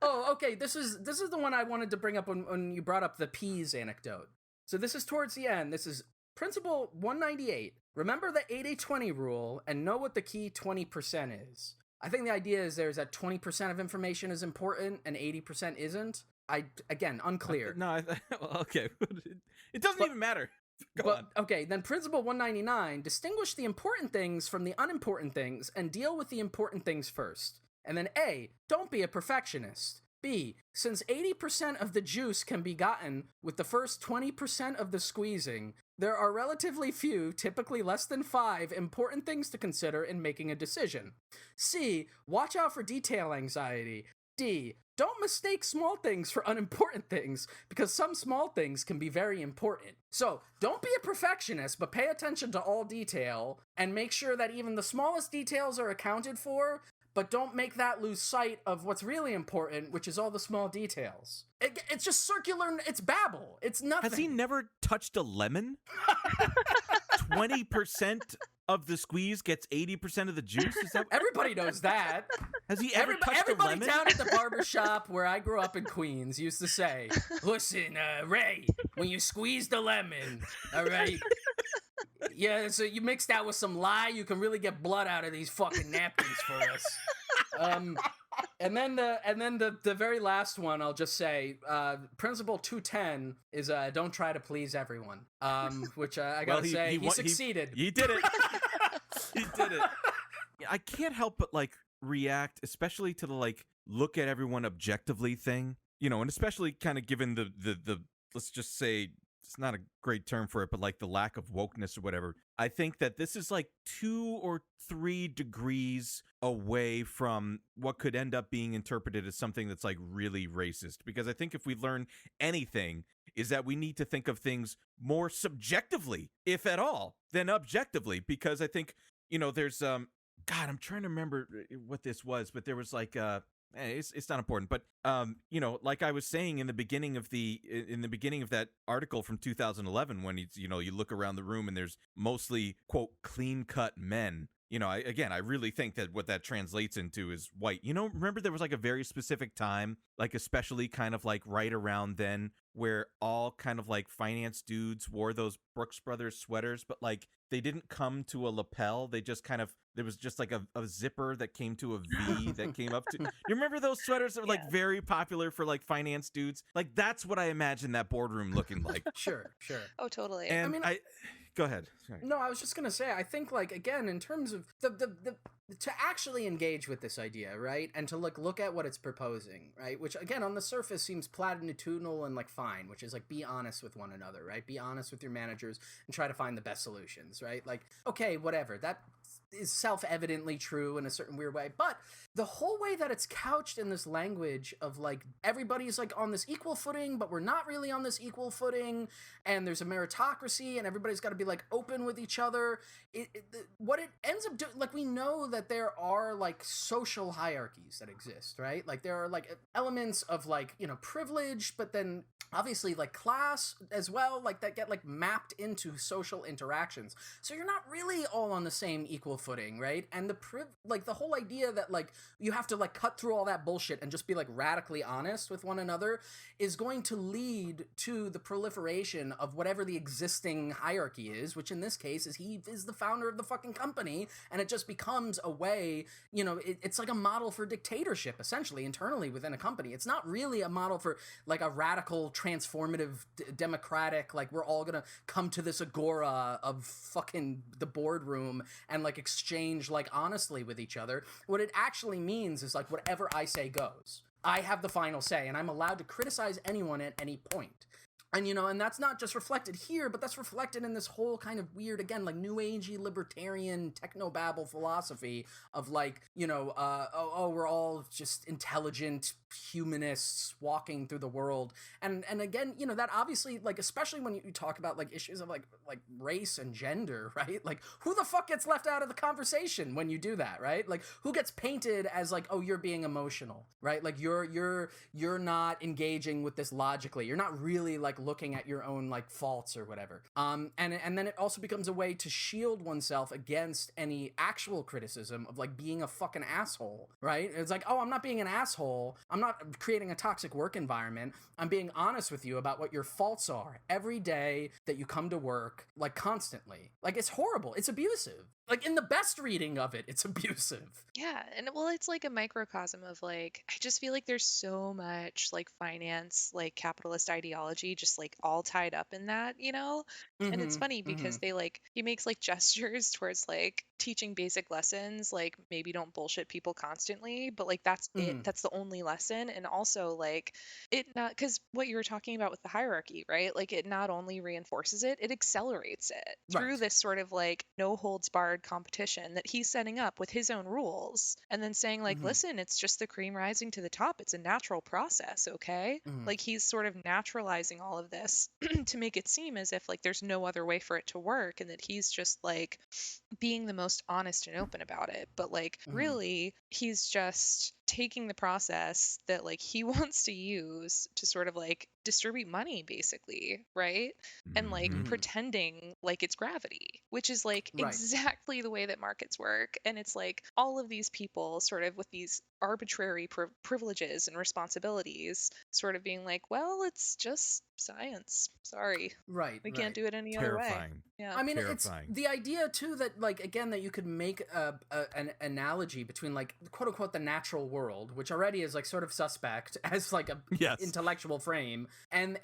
Oh, okay. This is the one I wanted to bring up when you brought up the peas anecdote. So this is towards the end. This is principle 198. Remember the 80-20 rule and know what the key 20% is. I think the idea is there's that 20% of information is important and 80% isn't. Again, unclear. No, okay. It doesn't even matter. Go on. Okay, then principle 199, distinguish the important things from the unimportant things and deal with the important things first. And then A, don't be a perfectionist. B, since 80% of the juice can be gotten with the first 20% of the squeezing, there are relatively few, typically less than 5, important things to consider in making a decision. C, watch out for detail anxiety. D, don't mistake small things for unimportant things, because some small things can be very important. So, don't be a perfectionist, but pay attention to all detail, and make sure that even the smallest details are accounted for, but don't make that lose sight of what's really important, which is all the small details. It's just circular, it's babble, it's nothing. Has he never touched a lemon? 20% of the squeeze gets 80% of the juice? Is that Everybody knows that. Has he ever touched a Everybody lemon? down at the barbershop where I grew up in Queens used to say, listen, Ray, when you squeeze the lemon, all right, yeah, so you mix that with some lye, you can really get blood out of these fucking napkins for us. And then the very last one, I'll just say, principle 210 is don't try to please everyone. Which I gotta say, he succeeded. He did it. He did it. I can't help but like react, especially to the like look at everyone objectively thing, and especially kind of given the let's just say, it's not a great term for it, but like the lack of wokeness or whatever. I think that this is like 2 or 3 degrees away from what could end up being interpreted as something that's like really racist. Because I think if we learn anything, is that we need to think of things more subjectively, if at all, than objectively. Because I think, there's God, I'm trying to remember what this was, but there was like it's not important, but like I was saying in the beginning of that article from 2011, when you look around the room and there's mostly, quote, clean cut men. I really think that what that translates into is white. Remember there was like a very specific time, like especially kind of like right around then, where all kind of like finance dudes wore those Brooks Brothers sweaters, but like they didn't come to a lapel. They just kind of, there was just like a zipper that came to a V that came up to. You remember those sweaters that were like very popular for like finance dudes? Like that's what I imagine that boardroom looking like. Sure. Oh, totally. And go ahead. Sorry. No, I was just gonna say, I think, like, again, in terms of the to actually engage with this idea, right, and to look at what it's proposing, right, which again on the surface seems platitudinal and like fine, which is like be honest with one another, right, be honest with your managers and try to find the best solutions, right, like okay, whatever, that is self-evidently true in a certain weird way, but the whole way that it's couched in this language of like everybody's like on this equal footing, but we're not really on this equal footing, and there's a meritocracy and everybody's got to be like open with each other, what it ends up doing, like we know that there are like social hierarchies that exist, right, like there are like elements of like privilege, but then obviously like class as well, like that get like mapped into social interactions, so you're not really all on the same equal footing, right, and the whole idea that like you have to like cut through all that bullshit and just be like radically honest with one another is going to lead to the proliferation of whatever the existing hierarchy is, which in this case is he is the founder of the fucking company, and it just becomes a way, it's like a model for dictatorship essentially internally within a company. It's not really a model for like a radical transformative democratic, like we're all gonna come to this agora of fucking the boardroom and like exchange like honestly with each other. What it actually means is like whatever I say goes. I have the final say, and I'm allowed to criticize anyone at any point. And, and that's not just reflected here, but that's reflected in this whole kind of weird, again, like new agey libertarian technobabble philosophy of like, we're all just intelligent humanists walking through the world. And again, that obviously, like, especially when you talk about like issues of like race and gender, right? Like who the fuck gets left out of the conversation when you do that, right? Like who gets painted as like, oh, you're being emotional, right? Like you're not engaging with this logically. You're not really like looking at your own like faults or whatever. And then it also becomes a way to shield oneself against any actual criticism of like being a fucking asshole, right? It's like, oh, I'm not being an asshole. I'm not creating a toxic work environment. I'm being honest with you about what your faults are every day that you come to work, like constantly. Like it's horrible. It's abusive. Like in the best reading of it, it's abusive. Yeah, and well, it's like a microcosm of like, I just feel like there's so much like finance, like capitalist ideology, just like all tied up in that, And it's funny because he makes like gestures towards like teaching basic lessons, like maybe don't bullshit people constantly, but like that's it. That's the only lesson. And also like it not, because what you were talking about with the hierarchy, right? Like it not only reinforces it, it accelerates it through this sort of like no holds barred competition that he's setting up with his own rules, and then saying like, listen, it's just the cream rising to the top. It's a natural process, okay? Like he's sort of naturalizing all of this to make it seem as if like there's no other way for it to work, and that he's just like being the most honest and open about it. But like really he's just taking the process that like he wants to use to sort of like distribute money basically, right? And like pretending like it's gravity, which is like exactly the way that markets work. And it's like all of these people sort of with these arbitrary privileges and responsibilities sort of being like, well, it's just science, sorry, we can't do it any other way. Yeah, I mean, it's the idea too that like again that you could make an analogy between like quote unquote the natural world, which already is like sort of suspect as like a Yes. intellectual frame, and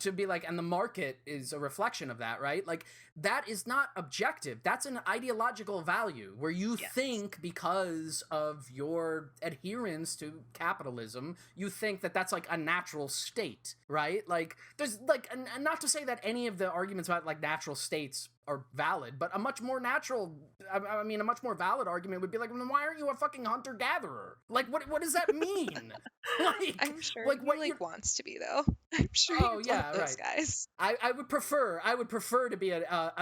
to be like, and the market is a reflection of that, right? Like that is not objective. That's an ideological value where you Yes. think because of your adherence to capitalism, you think that that's like a natural state, right? Like there's like, and not to say that any of the arguments about like natural states are valid, but a much more valid argument would be like, then why aren't you a fucking hunter-gatherer? Like, what does that mean? Like, I'm sure like he what like you're- wants to be though. I'm sure Oh, he's yeah, one of those right. guys. I would prefer to be a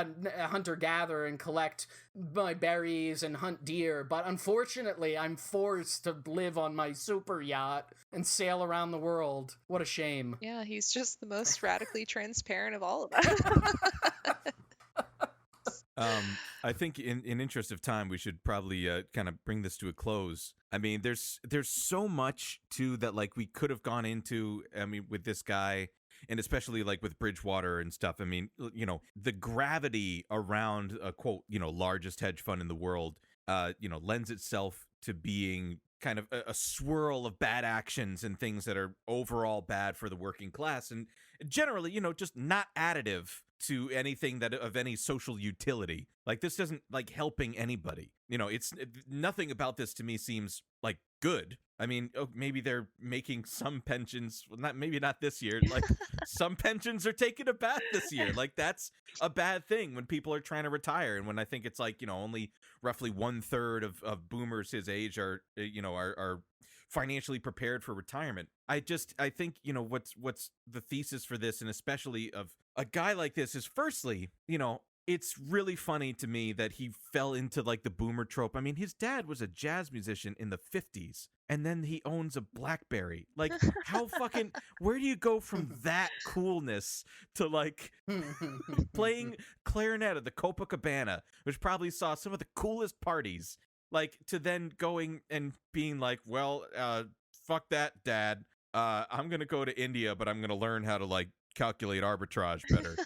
hunter-gatherer and collect my berries and hunt deer, but unfortunately I'm forced to live on my super yacht and sail around the world. What a shame. Yeah, he's just the most radically transparent of all of us. I think in interest of time, we should probably kind of bring this to a close. I mean, there's so much too that like we could have gone into. I mean, with this guy, and especially like with Bridgewater and stuff. I mean, you know, the gravity around a quote, you know, largest hedge fund in the world, you know, lends itself to being kind of a swirl of bad actions and things that are overall bad for the working class, and generally, you know, just not additive to anything that of any social utility. Like this doesn't like helping anybody. You know, it's nothing about this to me seems like good. I mean, maybe they're making some pensions, well, maybe not this year. Like some pensions are taking a bath this year. Like that's a bad thing when people are trying to retire. And when I think it's like, you know, only roughly 1/3 of boomers his age are, you know, are financially prepared for retirement. I think, you know, what's the thesis for this, and especially of a guy like this, is firstly, you know, it's really funny to me that he fell into like the boomer trope. I mean, his dad was a jazz musician in the 50s, and then he owns a BlackBerry. Like, how fucking, where do you go from that coolness to like playing clarinet at the Copacabana, which probably saw some of the coolest parties, like, to then going and being like, well, fuck that, Dad. I'm going to go to India, but I'm going to learn how to like calculate arbitrage better.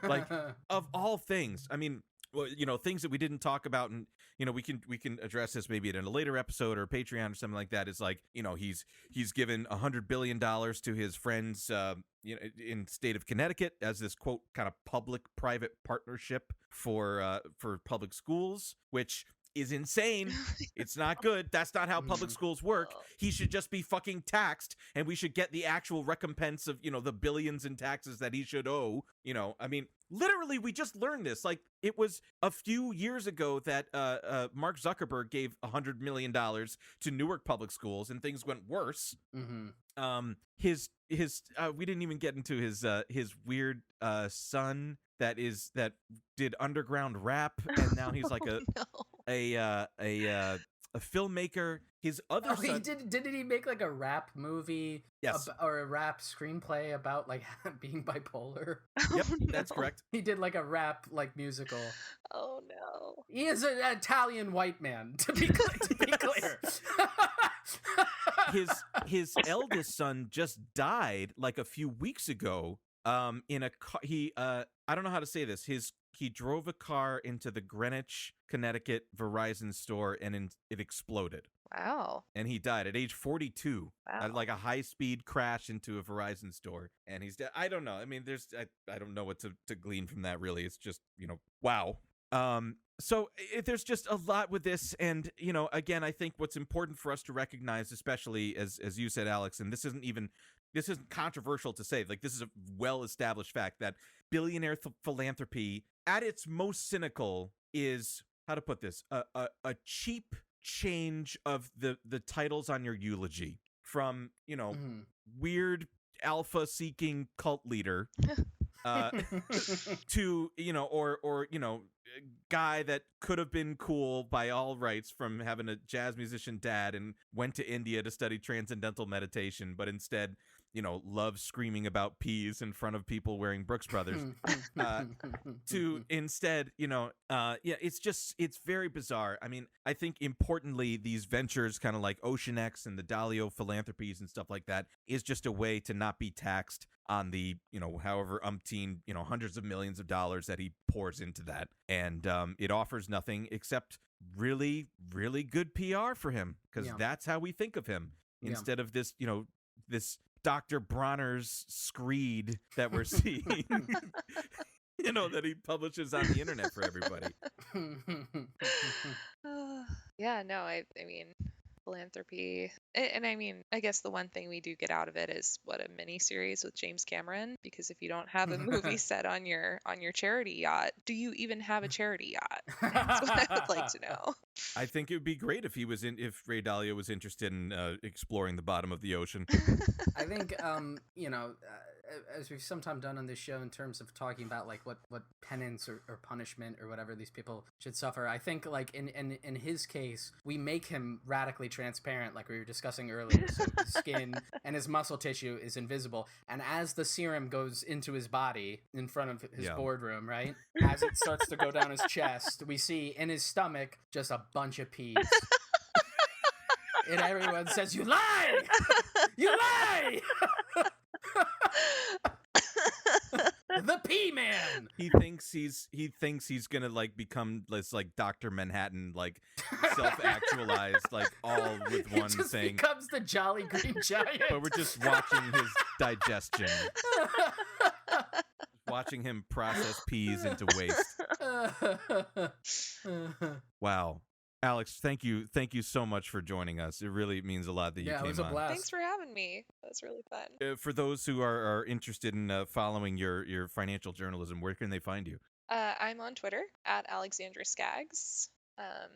Like, of all things, I mean, well, you know, things that we didn't talk about, and you know, we can address this maybe in a later episode or Patreon or something like that. Is like, you know, he's given $100 billion to his friends, you know, in state of Connecticut as this quote kind of public-private partnership for public schools, which is insane. It's not good. That's not how public schools work. He should just be fucking taxed, and we should get the actual recompense of, you know, the billions in taxes that he should owe. You know, I mean, literally, we just learned this. Like, it was a few years ago that Mark Zuckerberg gave $100 million to Newark public schools, and things went worse. Mm-hmm. His we didn't even get into his weird son that did underground rap, and now he's like a filmmaker. His other son, didn't he make like a rap movie? Yes. Or a rap screenplay about like being bipolar? Yep, that's correct. He did like a rap like musical. Oh no. He is an Italian white man, to be clear. His eldest son just died like a few weeks ago. In a car, I don't know how to say this. He drove a car into the Greenwich, Connecticut Verizon store, and it exploded. Wow. And he died at age 42. Wow. Like a high-speed crash into a Verizon store, and he's dead. I don't know. I mean, I don't know what to glean from that, really. It's just, you know, wow. So there's just a lot with this, and, you know, again, I think what's important for us to recognize, especially as you said, Alex, and this isn't controversial to say, like, this is a well-established fact, that billionaire philanthropy at its most cynical is, how to put this, a cheap change of the titles on your eulogy from, you know, weird alpha-seeking cult leader to, you know, or you know, guy that could have been cool by all rights from having a jazz musician dad and went to India to study transcendental meditation, but instead, you know, loves screaming about peas in front of people wearing Brooks Brothers, to instead, you know, it's very bizarre. I mean, I think importantly, these ventures kind of like Ocean X and the Dalio philanthropies and stuff like that is just a way to not be taxed on the, however umpteen, hundreds of millions of dollars that he pours into that. And it offers nothing except really, really good PR for him, because that's how we think of him instead of this, this Dr. Bronner's screed that we're seeing, that he publishes on the internet for everybody. Yeah, no, I mean, philanthropy. And I mean, I guess the one thing we do get out of it is what, a mini series with James Cameron, because if you don't have a movie set on your charity yacht, do you even have a charity yacht? That's what I would like to know. I think it would be great if if Ray Dalio was interested in exploring the bottom of the ocean. I think, as we've sometimes done on this show in terms of talking about like what penance or punishment or whatever these people should suffer, I think like in his case, we make him radically transparent, like we were discussing earlier. So his skin and his muscle tissue is invisible, and as the serum goes into his body in front of his boardroom, right, as it starts to go down his chest, we see in his stomach just a bunch of peas. And everyone says, "You lie! You lie!" The Pea Man. He thinks he's gonna like become this like Dr. Manhattan, like self-actualized, like all with one just thing. Becomes the Jolly Green Giant. But we're just watching his digestion, watching him process peas into waste. Wow. Alex, thank you so much for joining us. It really means a lot that you came on. It was a blast. Thanks for having me. That was really fun. For those who are interested in following your financial journalism, where can they find you? I'm on Twitter at Alexandra Scaggs.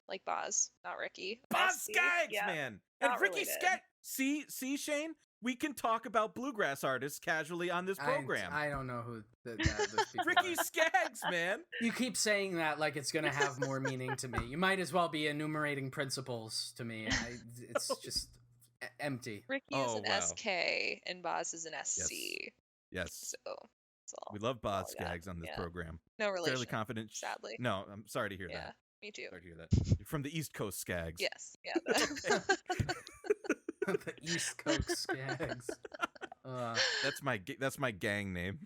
Like Boz, not Ricky. Boz SC. Scaggs, Yeah, man. And not Ricky related. Skaggs. See, Shane? We can talk about bluegrass artists casually on this program. I don't know who those people Ricky are. Skaggs, man. You keep saying that like it's going to have more meaning to me. You might as well be enumerating principles to me. It's just empty. Ricky is an wow. SK and Boz is an SC. Yes. So that's all. We love Boz all I got. Skaggs on this Yeah. program. No relation. Fairly confident. Sadly. No, I'm sorry to hear Yeah, that. me too. Sorry to hear that. You're from the East Coast Skaggs. Yes. Yeah. The East Coast Skaggs. That's my gang name.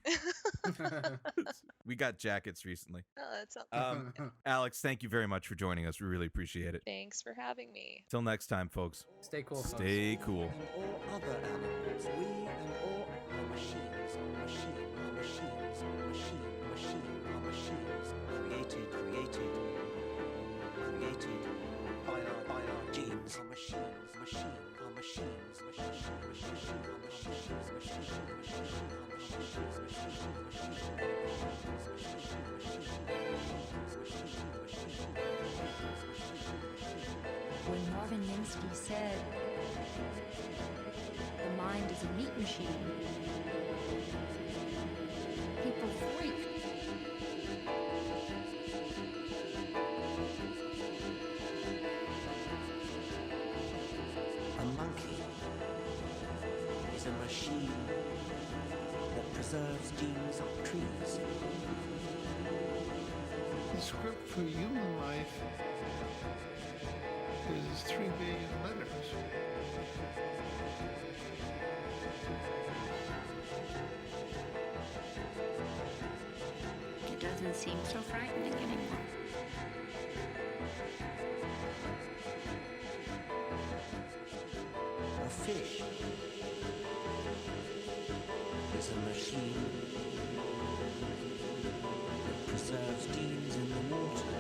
We got jackets recently. Oh, that's not Alex, thank you very much for joining us. We really appreciate it. Thanks for having me. Till next time, folks. Stay cool, folks. Stay cool. And all other animals, we and all are machines, are machines, created by our genes, are machines. When Marvin Minsky said, the mind is a meat machine, people freaked. A monkey is a machine that preserves genes of trees. The script for human life is 3 billion letters. It doesn't seem so frightening anymore. A fish is a machine that preserves genes in the water.